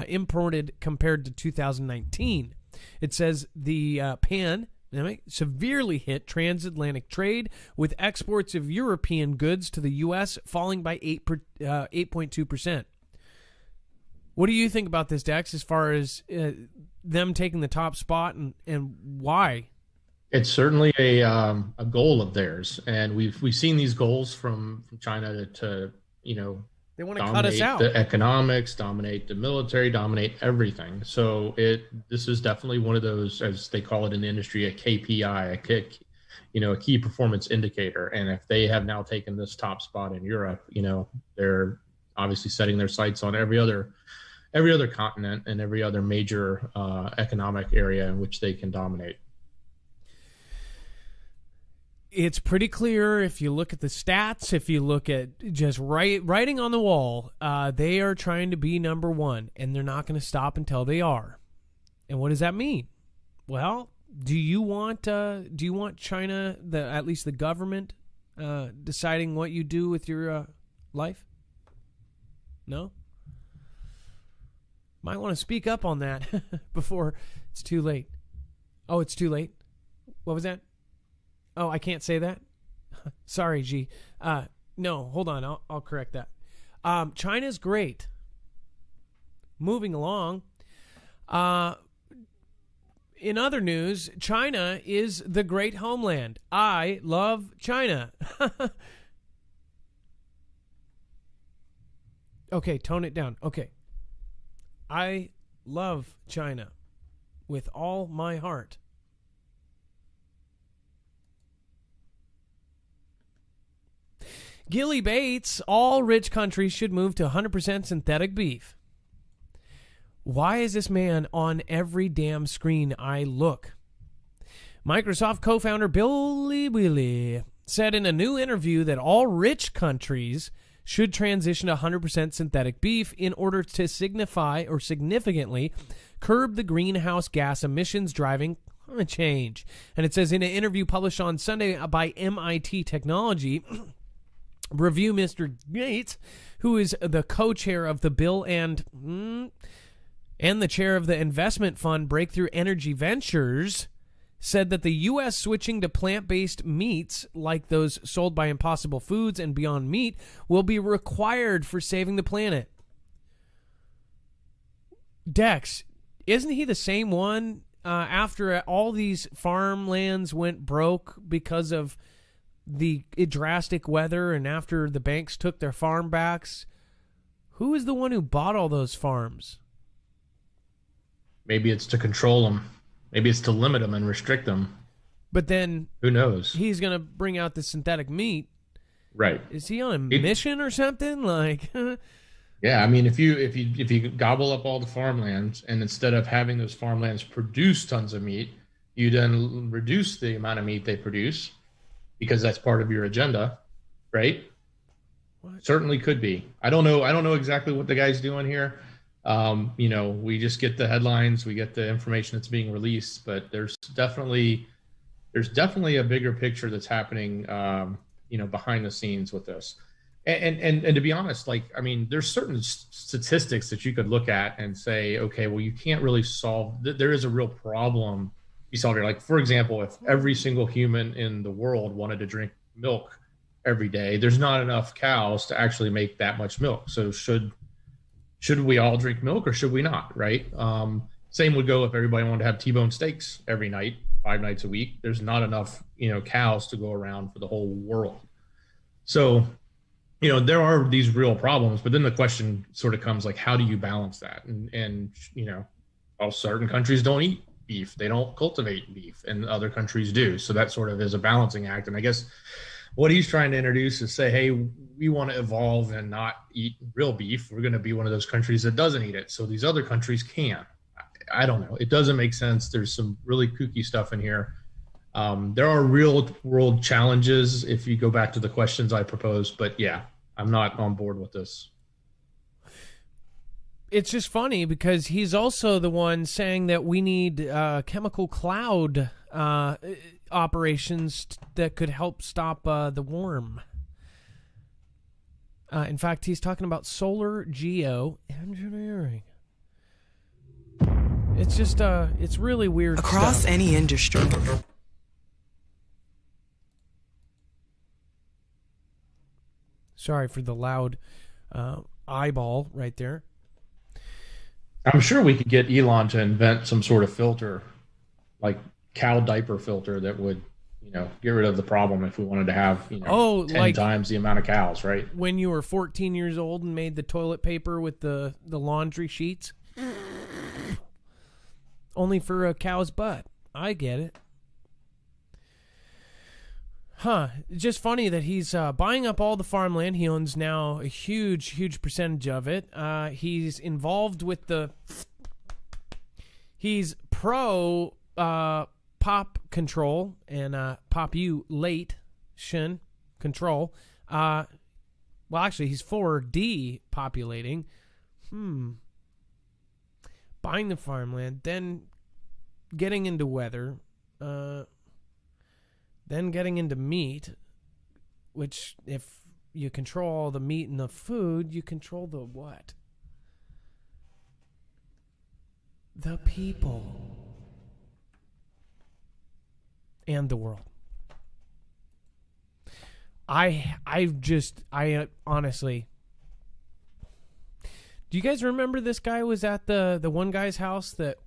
imported compared to 2019. It says the pandemic severely hit transatlantic trade, with exports of European goods to the U.S. falling by 8.2%. What do you think about this, Dex, as far as them taking the top spot, and why? It's certainly a goal of theirs, and we've seen these goals from China to they want to cut us out. The economics, dominate the military, dominate everything. So this is definitely one of those, as they call it in the industry, a KPI, a key performance indicator. And if they have now taken this top spot in Europe, they're obviously setting their sights on every other continent and every other major economic area in which they can dominate. It's pretty clear if you look at the stats, if you look at just writing on the wall, they are trying to be number one, and they're not going to stop until they are. And what does that mean? Well, do you want China, at least the government, deciding what you do with your life? No? Might want to speak up on that before it's too late. Oh, it's too late? What was that? Oh, I can't say that? Sorry, G. No, hold on. I'll correct that. China's great. Moving along. In other news, China is the great homeland. I love China. Okay, tone it down. Okay. I love China with all my heart. Gilly Bates, all rich countries should move to 100% synthetic beef. Why is this man on every damn screen I look? Microsoft co-founder Billy Wheely said in a new interview that all rich countries should transition to 100% synthetic beef in order to signify or significantly curb the greenhouse gas emissions driving climate change. And it says in an interview published on Sunday by MIT Technology, review Mr. Gates, who is the co-chair of the bill and the chair of the investment fund Breakthrough Energy Ventures, said that the U.S. switching to plant-based meats like those sold by Impossible Foods and Beyond Meat will be required for saving the planet. Dex, isn't he the same one after all these farmlands went broke because of the drastic weather and after the banks took their farm backs? Who is the one who bought all those farms? Maybe it's to control them. Maybe it's to limit them and restrict them. But then who knows? He's going to bring out the synthetic meat. Right. Is he on a mission or something? Like yeah, I mean, if you gobble up all the farmlands and instead of having those farmlands produce tons of meat, you then reduce the amount of meat they produce because that's part of your agenda, right? What? Certainly could be. I don't know exactly what the guy's doing here. We just get the headlines, we get the information that's being released, but there's definitely a bigger picture that's happening, behind the scenes with this. And to be honest, there's certain statistics that you could look at and say, okay, well, you can't really solve, there is a real problem you solve here. Like, for example, if every single human in the world wanted to drink milk every day, there's not enough cows to actually make that much milk. So should we all drink milk or should we not, right? Same would go if everybody wanted to have T-bone steaks every night, 5 nights a week. There's not enough, cows to go around for the whole world. So, there are these real problems, but then the question sort of comes like, how do you balance that? And certain countries don't eat beef. They don't cultivate beef, and other countries do. So that sort of is a balancing act. And I guess what he's trying to introduce is say, hey, we want to evolve and not eat real beef. We're going to be one of those countries that doesn't eat it. So these other countries can. I don't know. It doesn't make sense. There's some really kooky stuff in here. There are real world challenges if you go back to the questions I proposed. But yeah, I'm not on board with this. It's just funny because he's also the one saying that we need chemical cloud operations that could help stop the worm. In fact, he's talking about solar geoengineering. It's just, it's really weird across stuff. Any industry. Sorry for the loud eyeball right there. I'm sure we could get Elon to invent some sort of filter, like cow diaper filter that would, get rid of the problem if we wanted to have, 10 times the amount of cows, right? When you were 14 years old and made the toilet paper with the laundry sheets. Only for a cow's butt. I get it. Just funny that he's buying up all the farmland. He owns now a huge percentage of it. He's involved with he's pro pop control and population control. Well, actually, he's for depopulating. Buying the farmland, then getting into weather, then getting into meat, which if you control all the meat and the food, you control the what? The people. And the world. I honestly, do you guys remember this guy was at the one guy's house that,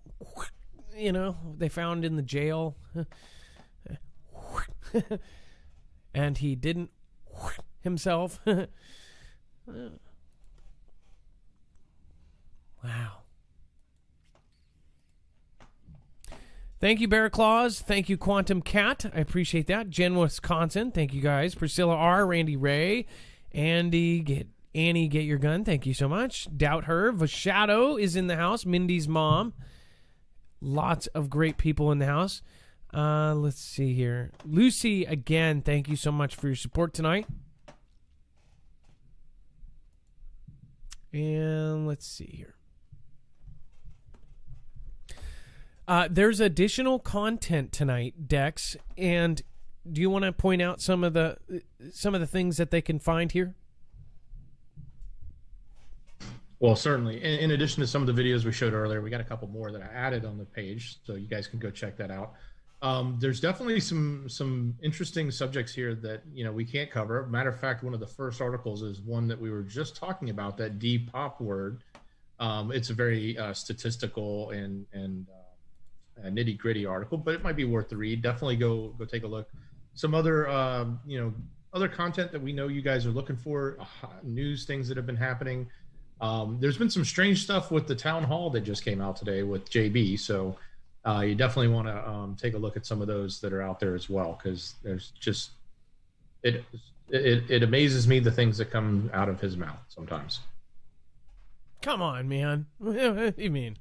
they found in the jail? And he didn't himself. Wow. Thank you, Bear Claws. Thank you, Quantum Cat. I appreciate that. Jen, Wisconsin. Thank you, guys. Priscilla R. Randy Ray. Annie, get your gun. Thank you so much. Doubt Her. Vashadow is in the house. Mindy's mom. Lots of great people in the house. Let's see here. Lucy, again, thank you so much for your support tonight. And let's see here. There's additional content tonight, Dex, and do you want to point out some of the things that they can find here? Well, certainly. In addition to some of the videos we showed earlier, we got a couple more that I added on the page, so you guys can go check that out. There's definitely some interesting subjects here that we can't cover. Matter of fact, one of the first articles is one that we were just talking about, that depop word. It's a very statistical and nitty gritty article, but it might be worth the read. Definitely go take a look. Some other other content that we know you guys are looking for, news, things that have been happening. There's been some strange stuff with the town hall that just came out today with JB. So you definitely want to take a look at some of those that are out there as well, because there's just it amazes me the things that come out of his mouth sometimes. Come on, man. What do you mean?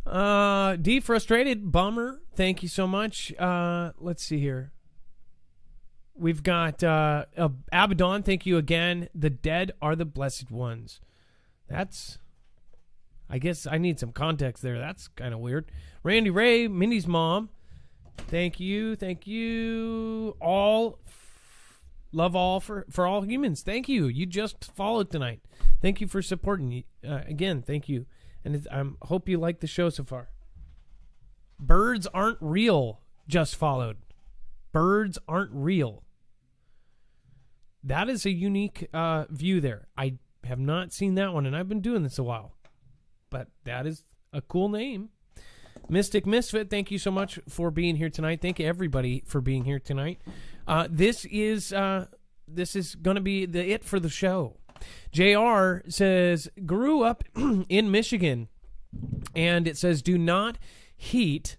Defrustrated Bummer, thank you so much. Let's see here. We've got Abaddon, thank you again. The dead are the blessed ones. That's, I guess I need some context there. That's kind of weird. Randy Ray, Mindy's mom, thank you. All love all for all humans. Thank you. You just followed tonight. Thank you for supporting. Again, thank you. And I hope you like the show so far. Birds aren't real. Just followed. Birds aren't real. That is a unique view there. I have not seen that one, and I've been doing this a while. But that is a cool name. Mystic Misfit, thank you so much for being here tonight. Thank you, everybody, for being here tonight. This is going to be it for the show. JR says, grew up in Michigan, and it says, do not heat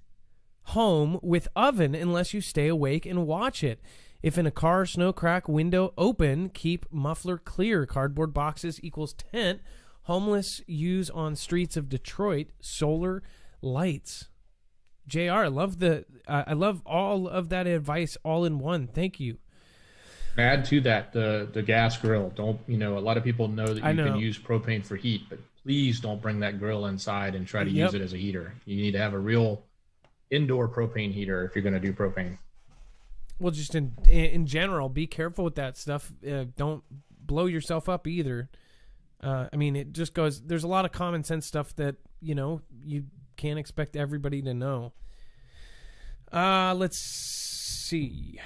home with oven unless you stay awake and watch it. If in a car, snow crack, window open, keep muffler clear. Cardboard boxes equals tent. Homeless use on streets of Detroit. Solar lights. JR, I love all of that advice all in one. Thank you. Add to that the gas grill. Don't a lot of people know that you can use propane for heat, but please don't bring that grill inside and try to use it as a heater. You need to have a real indoor propane heater if you're going to do propane. Well, just in general, be careful with that stuff. Don't blow yourself up either. It just goes. There's a lot of common sense stuff that you can't expect everybody to know. Let's see.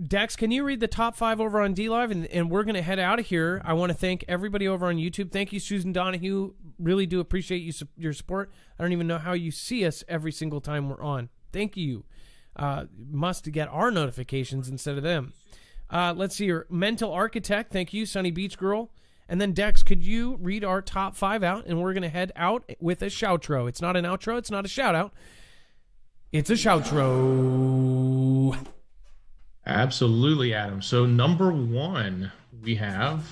Dex, can you read the top 5 over on DLive? And we're going to head out of here. I want to thank everybody over on YouTube. Thank you, Susan Donahue. Really do appreciate your support. I don't even know how you see us every single time we're on. Thank you. Must get our notifications instead of them. Let's see here. Mental Architect. Thank you, Sunny Beach Girl. And then, Dex, could you read our top 5 out? And we're going to head out with a shoutro. It's not an outro. It's not a shout-out. It's a shoutro. Absolutely, Adam. So number one, we have.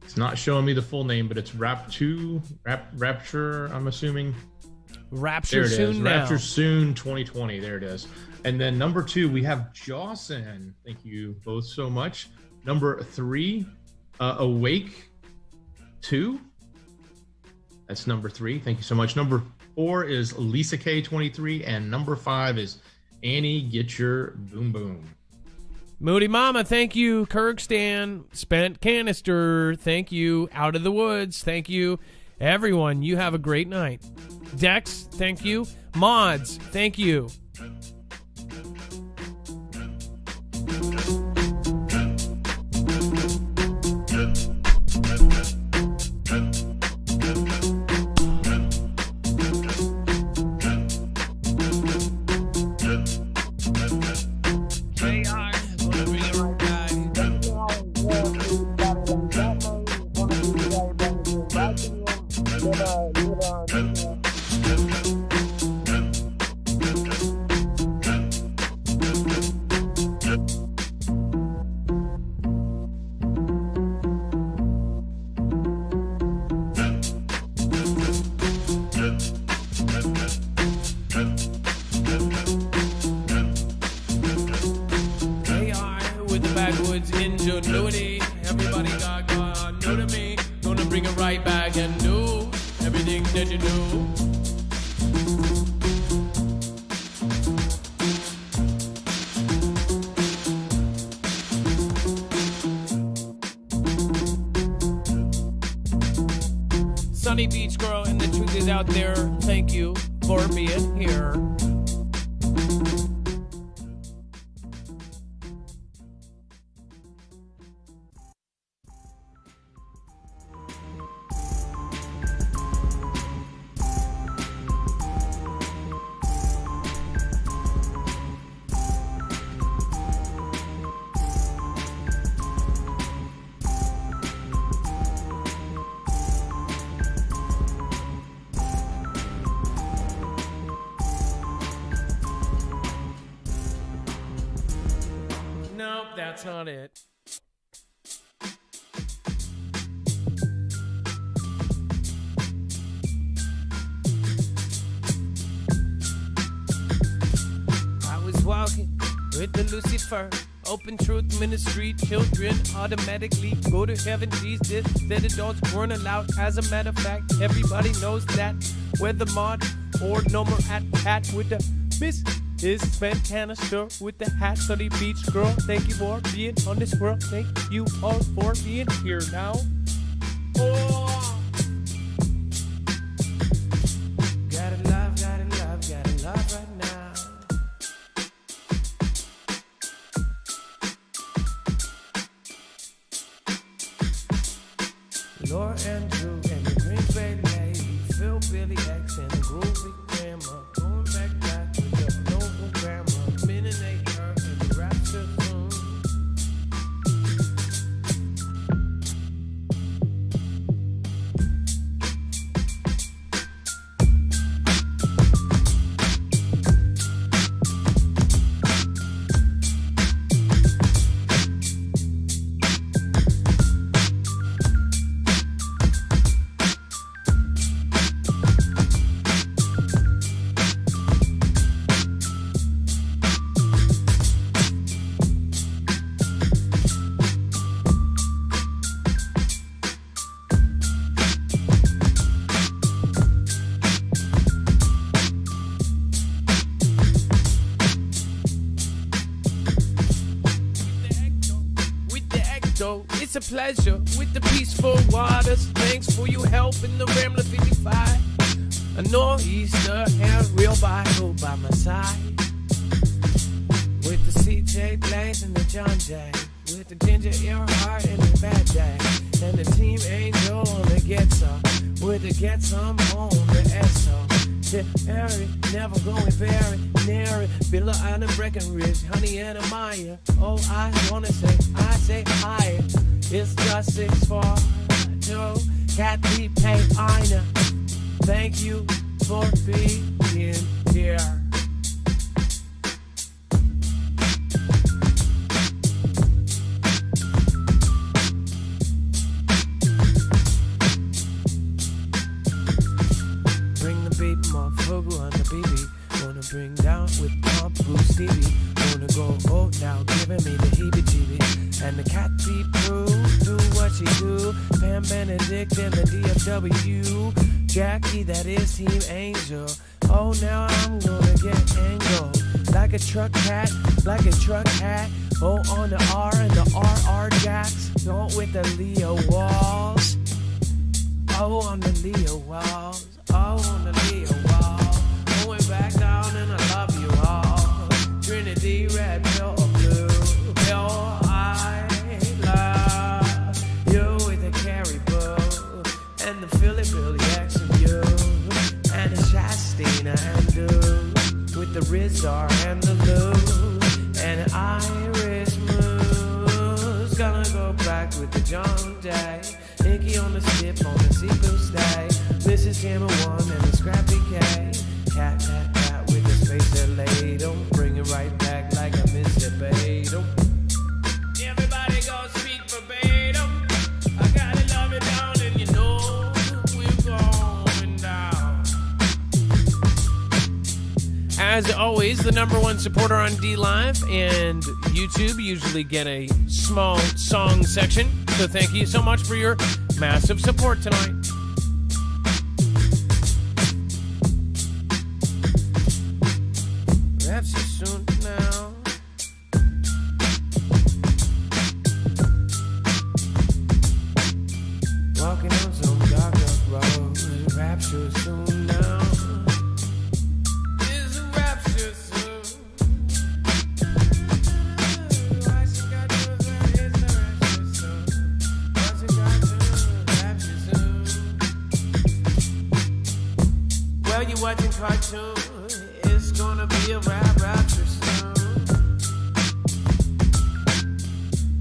It's not showing me the full name, but it's Rapture. I'm assuming. Rapture There it soon is. now. Rapture soon 2020. There it is. And then number two, we have Jawson. Thank you both so much. Number three, Awake 2. That's number three. Thank you so much. Number four is Lisa K23. And number five is Annie Get Your Boom Boom. Moody Mama, thank you. Kirkstan, Spent Canister, thank you. Out of the Woods, thank you. Everyone, you have a great night. Dex, thank you. Mods, thank you. Sunny Beach Girl and the truth is out there. Thank you for being here. Nope, that's not it. I was walking with the Lucifer, open truth ministry. Children automatically go to heaven. Jesus said adults weren't allowed. As a matter of fact, everybody knows that. Whether mod or no more hat with the miss. Is Spent Canister with the hat. Sunny Beach Girl, thank you for being on this world. Thank you all for being here now. Oh. Gotta love right now. Laura Andrew and the Green Bay Lady, Phil Billy X and the Groovy Grandma, going back to the noble grandma, Minute her and the Rapture soon. It's a pleasure with the peaceful waters. Thanks for your help in the Rambler 55. A nor'easter and real Bible by my side. With the CJ Blaze and the John Jay. With the Ginger Earhart and the Bad Day. And the Team Angel on the Get-Some. With the Get-Some on the SO. The Harry, never going very near it. Billa and a Breckenridge, Honey and a Maya. Oh, I wanna say, I say hi. It's just 642. Kathy Pay Ina. Thank you for being here. Grogu on the baby. Gonna bring down with Pump Bruce Stevie. Gonna go old now, giving me the heebie-jeebie. And the cat beat Prue, do what she do. Pam Benedict and the DFW. Jackie, that is Team Angel. Oh, now I'm gonna get angled. Like a truck hat, like a truck hat. Oh, on the R and the RR jacks. Go with the Leo walls. Oh, on the Leo walls. Oh, on the Leo walls. Going back down and I love you all. Trinity, red, pill, or blue. Pill, I love you with the caribou. And the Philly Billy X and you. And the Shastina and Dude. With the Rizar and the Lou. And an Irish moose. Gonna go back with the John Day. Nicky on the skip on the sequel stay. This is Hammer 1 and the Scrappy K. Cat, cat, cat with the space LA. Don't bring it right back like I missed it, babe. Everybody go speak verbatim. I gotta love it down and you know we're going down. As always, the #1 supporter on DLive and YouTube usually get a small song section. So thank you so much for your massive support tonight. Perhaps you soon now. Walking on some dark road. Rapture soon now. Is a rapture soon. Why she got to is a rapture soon. Why she got to rapture soon. Well, you watching cartoon. It's gonna be a rapture soon.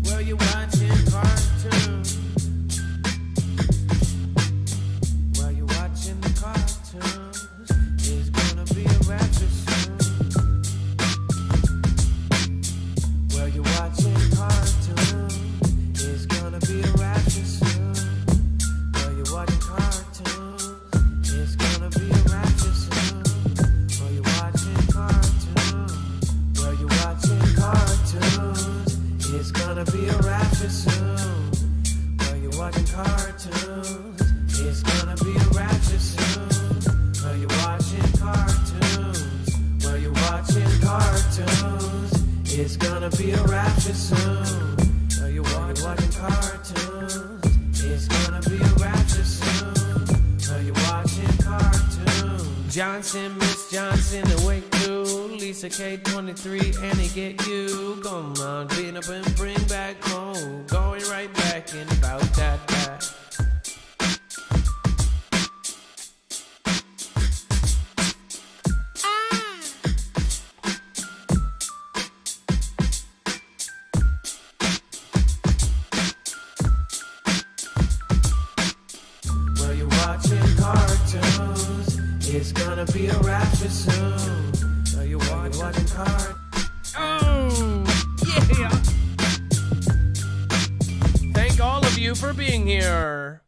Well, you watching cartoon. Well, you watching the cartoons. It's gonna be a rapture soon. Well, you watching cartoons. It's gonna be a rapture soon. Well, you watching cartoons. It's gonna be a rapture soon. Well, you watching cartoons. Well, you watching cartoons. It's gonna be a rapture soon. Well, you watching cartoons. It's gonna be a rapture soon. Well, you watching cartoons. Well, you watching cartoons. It's gonna be a rapture soon. Well, you watching cartoons. It's gonna be a rapture soon. Well, you watching cartoons. Johnson, Miss Johnson, awake too. Lisa K23, Annie get you. Come on, beat up and bring back home. Going right back in about that. Well, you're watching cartoons. It's gonna be a rapture soon. Well, you're watching cartoons. Oh, yeah. Thank all of you for being here.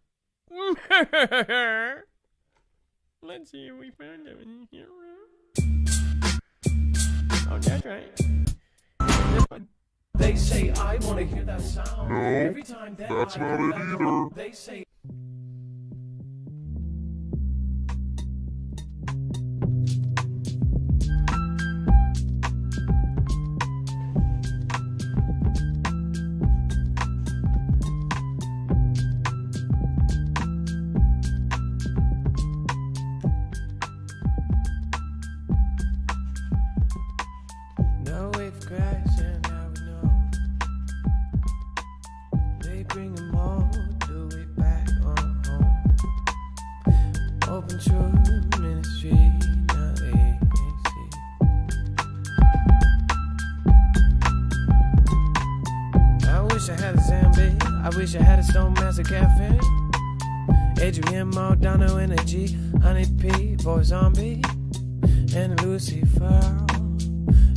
Let's see if we found them in here. Oh, that's right. They say, I want to hear that sound. No, every time that that's I not come it back either. on, they say. No wave crash and I would know. They bring them all the way back on home. Open truth ministry, now they see. I wish I had a Zambi. I wish I had a Stone Master Cafe. Adrian Maldonado Energy, Honey P, Boy Zombie, and Lucy Farrell.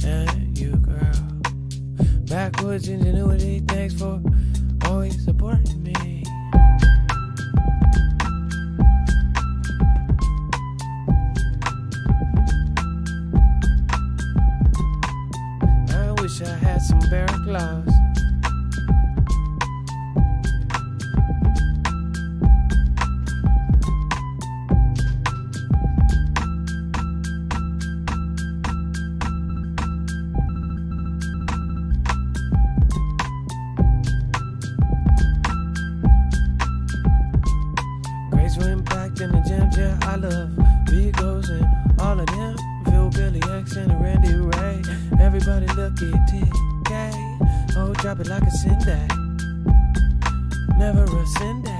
And you, girl. Backwoods ingenuity, thanks for always supporting me. had some bear claws. Graceful impact in the gym, yeah, I love Vigos and all of them. Phil, Billy X and Randy Ray. Everybody look at TK. Oh, drop it like a Sindak. Never a Sindak.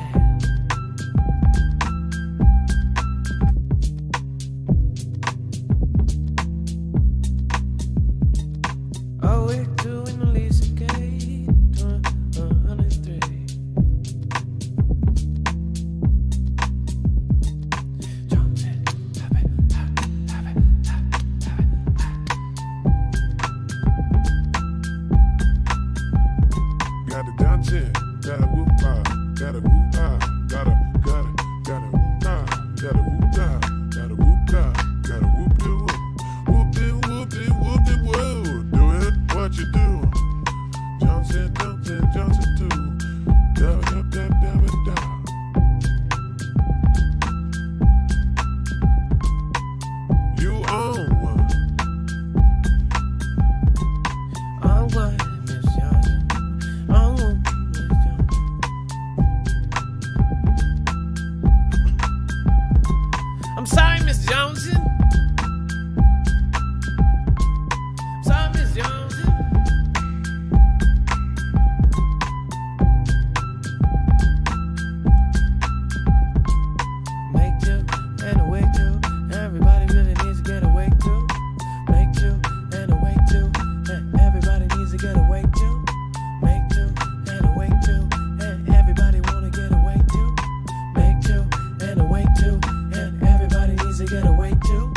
Oh, we're two in the Lisa K. 103. Gotta dance it, gotta whoop ah, gotta whoop ah, gotta whoop ah, gotta whoop ah, gotta whoop ah, gotta whoop de whoop de whoop de whoop de whoop. Do it, what you do? Johnson too. Dab dab dab dab dab. You own one. On one, Miss Johnson. On one, Miss Johnson. I'm sorry, Miss Johnson. I'm sorry, Miss Johnson. Make two and awake two. Everybody really needs to get awake too. Make two and awake two. And everybody needs to get awake too. Make two and awake two. And everybody wanna get awake too. Make two and awake two. And everybody needs to get awake too.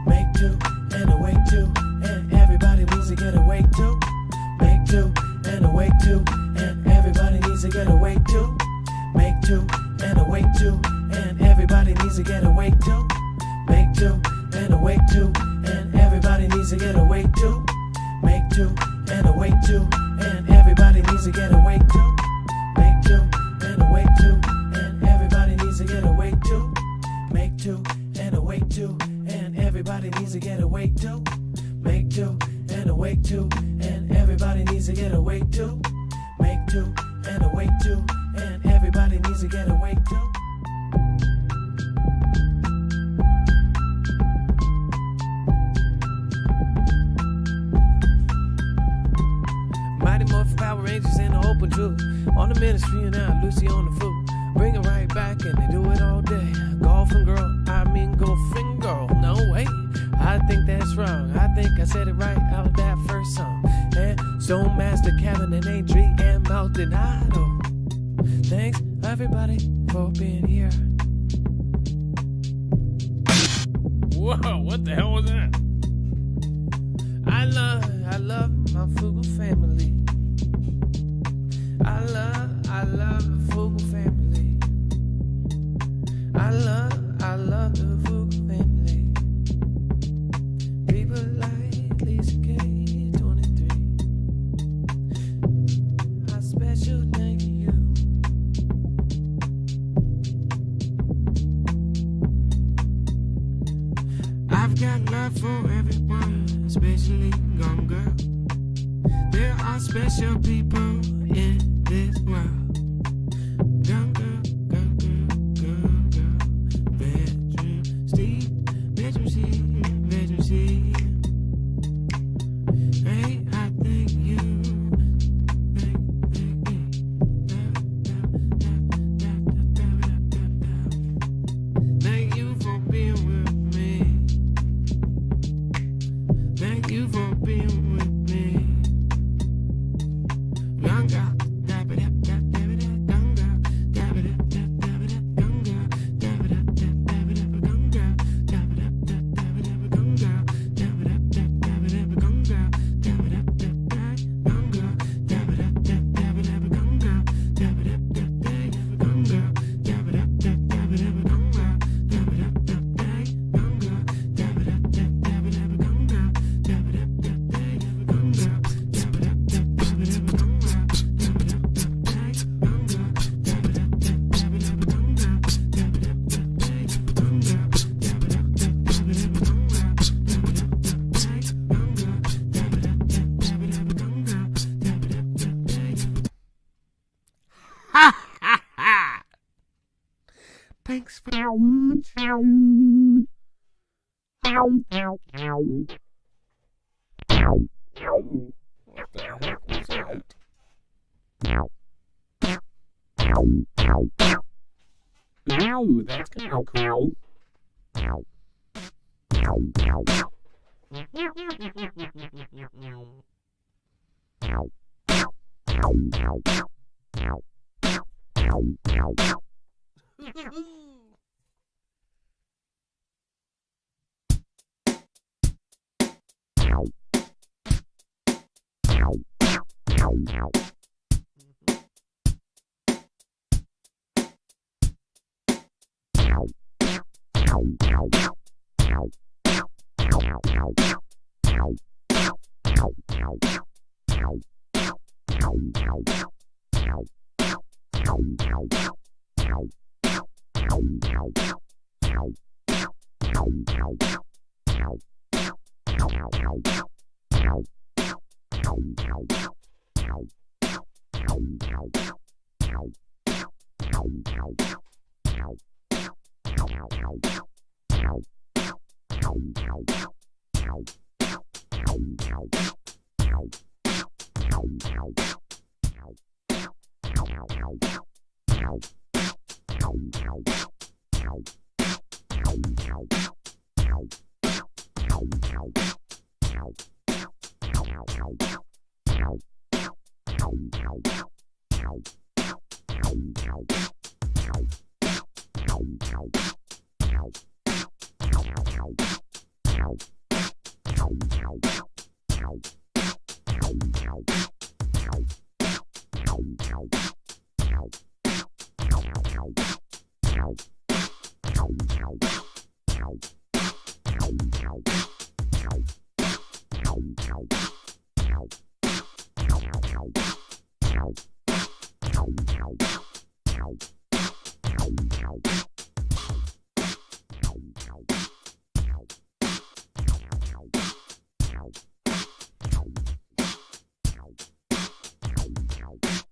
Make two and awake two. And everybody needs to get awake too. Make two and awake two. And everybody needs to get awake too. Make two and awake two. And everybody needs to get awake too. Make two and awake two. And everybody needs to get awake too. Make two and awake two. And everybody needs to get awake too. Make two and awake two. And everybody needs to get awake too. Make two and awake two. And everybody needs to get awake too. Make two and awake two. And everybody needs to get awake too. Make two and awake two. And everybody needs to get awake too. Mighty Morphin Power Rangers in the open truth. On the ministry and now Lucy on the food. Bring it right back and they do it all day. Golfing girl, I mean golfing girl. No way, I think that's wrong. I think I said it right out of that first song. And Stone Master Kevin and Adri and Maldonado. Thanks everybody for being here. Whoa, what the hell was that? I love my Fugal family. I love the Fugal family. I love the Fugal family. People like Lisa K, 23. A special thank you. I've got love for everyone, especially gone girl. There are special people in this world. Gone girl, gone girl, gone girl. Bedroom Steve, bedroom C, bedroom C. Hey, I thank you. Thank me. Thank you for being with me. Thank you for being with me. Young girl. What the heck was that? Ooh, that's kind of cool.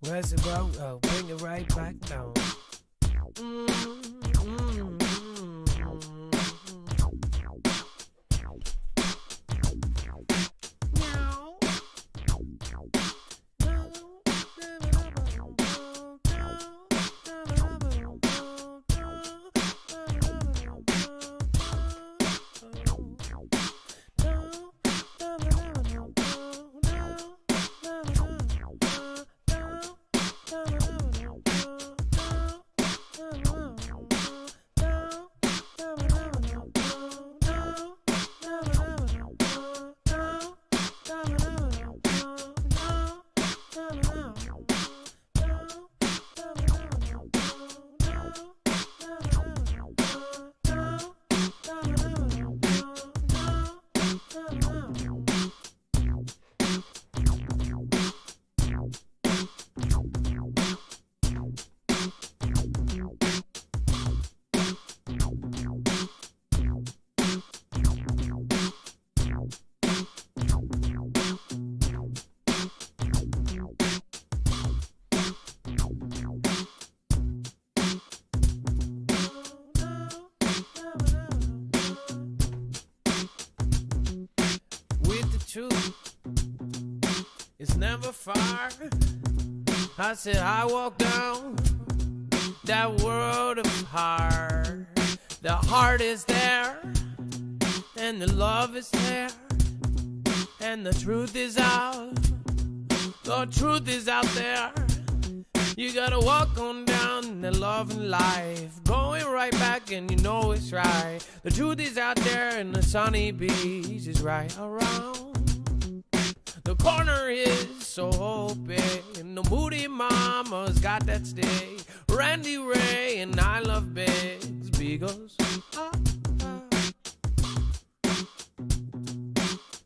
Where's the road? Oh, bring it right back down. Truth is never far. I said I walk down that world of heart. The heart is there, and the love is there, and the truth is out. The truth is out there. You gotta walk on down the love and life, going right back and you know it's right. The truth is out there and the sunny beach is right around. The corner is so open, and the moody mama's got that stay. Randy Ray and I love Biggs Beagles.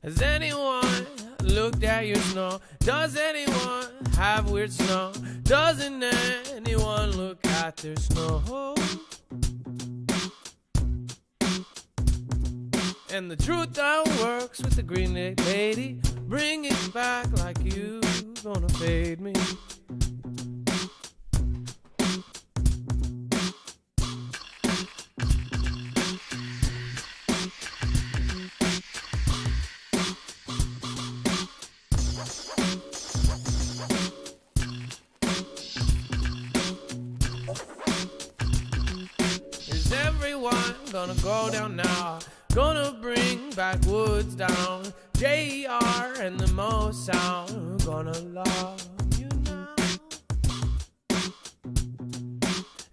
Has anyone looked at your snow? Does anyone have weird snow? Doesn't anyone look at their snow? And the truth that works with the green lady. Bring it back like you gonna fade me. gonna go down now. Gonna bring backwoods down. JR and the most sound. Gonna love you now.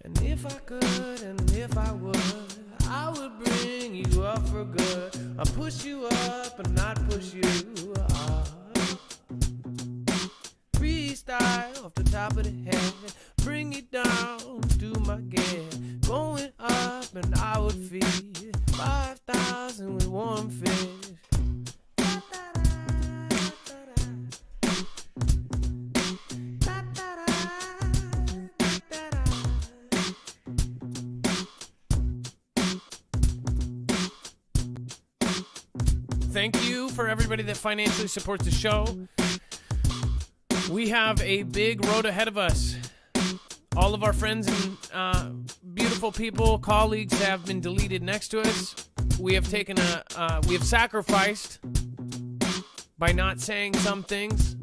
And if I could, and if I would bring you up for good. I'll push you up and not push you up. Freestyle off the top of the head. Bring it down to my get. Going up and I would feed 5,000 with one fish. Thank you for everybody that financially supports the show. We have a big road ahead of us. All of our friends and beautiful people, colleagues have been deleted next to us. We have taken we have sacrificed by not saying some things.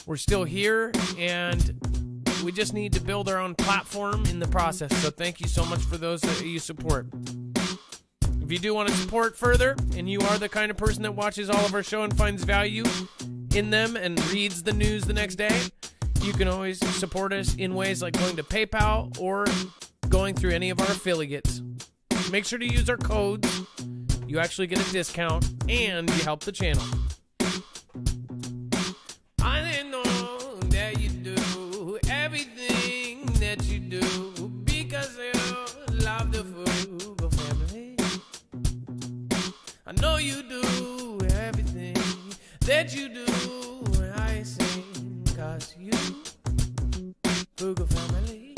We're still here, and we just need to build our own platform in the process. So thank you so much for those that you support. If you do want to support further, and you are the kind of person that watches all of our show and finds value in them and reads the news the next day, you can always support us in ways like going to PayPal or going through any of our affiliates. Make sure to use our codes. You actually get a discount, and you help the channel. I didn't know that you do everything that you do because you love the Fugal family. I know you do everything that you do when I sing, cause you, Fugal family.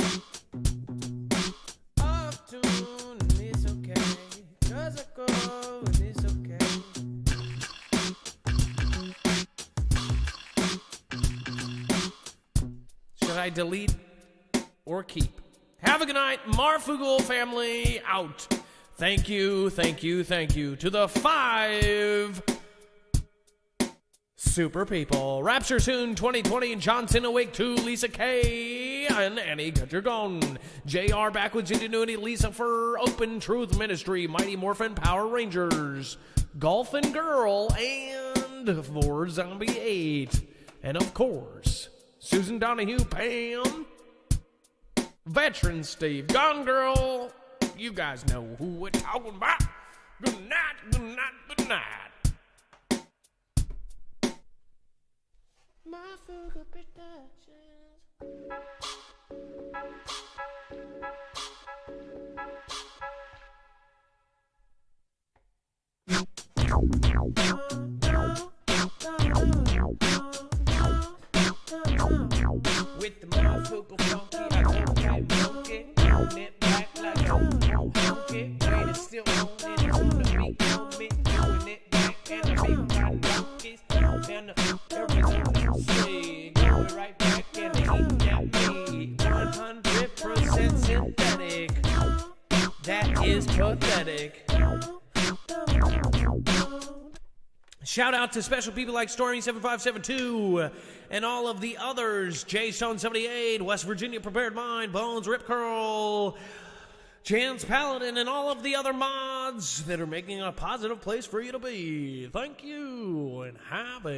Off tune and it's okay, cause I go and it's okay. Should I delete or keep? Have a good night, Fugal family out. Thank you, thank you, thank you to the 5 super people. Rapture soon 2020 and Johnson awake to Lisa K and Annie Guttergone. JR back with Ingenuity, Lisa for Open Truth Ministry, Mighty Morphin Power Rangers, Golfin' Girl, and for Zombie 8. And of course, Susan Donahue, Pam, Veteran Steve, Gone Girl. You guys know who we're talking about. Good night, good night, good night. My Fugal Productions. With the Fugal funky, I don't get funky. On it back like a funky. Wait, it's still on it. It's gonna be on me. Doing it back and the big round monkeys. And everything say, going right back and they eating at me. 100% synthetic. That is pathetic. Shout out to special people like Stormy7572 and all of the others. J-Stone78, West Virginia Prepared Mind, Bones, Rip Curl, Chance Paladin, and all of the other mods that are making a positive place for you to be. Thank you, and have a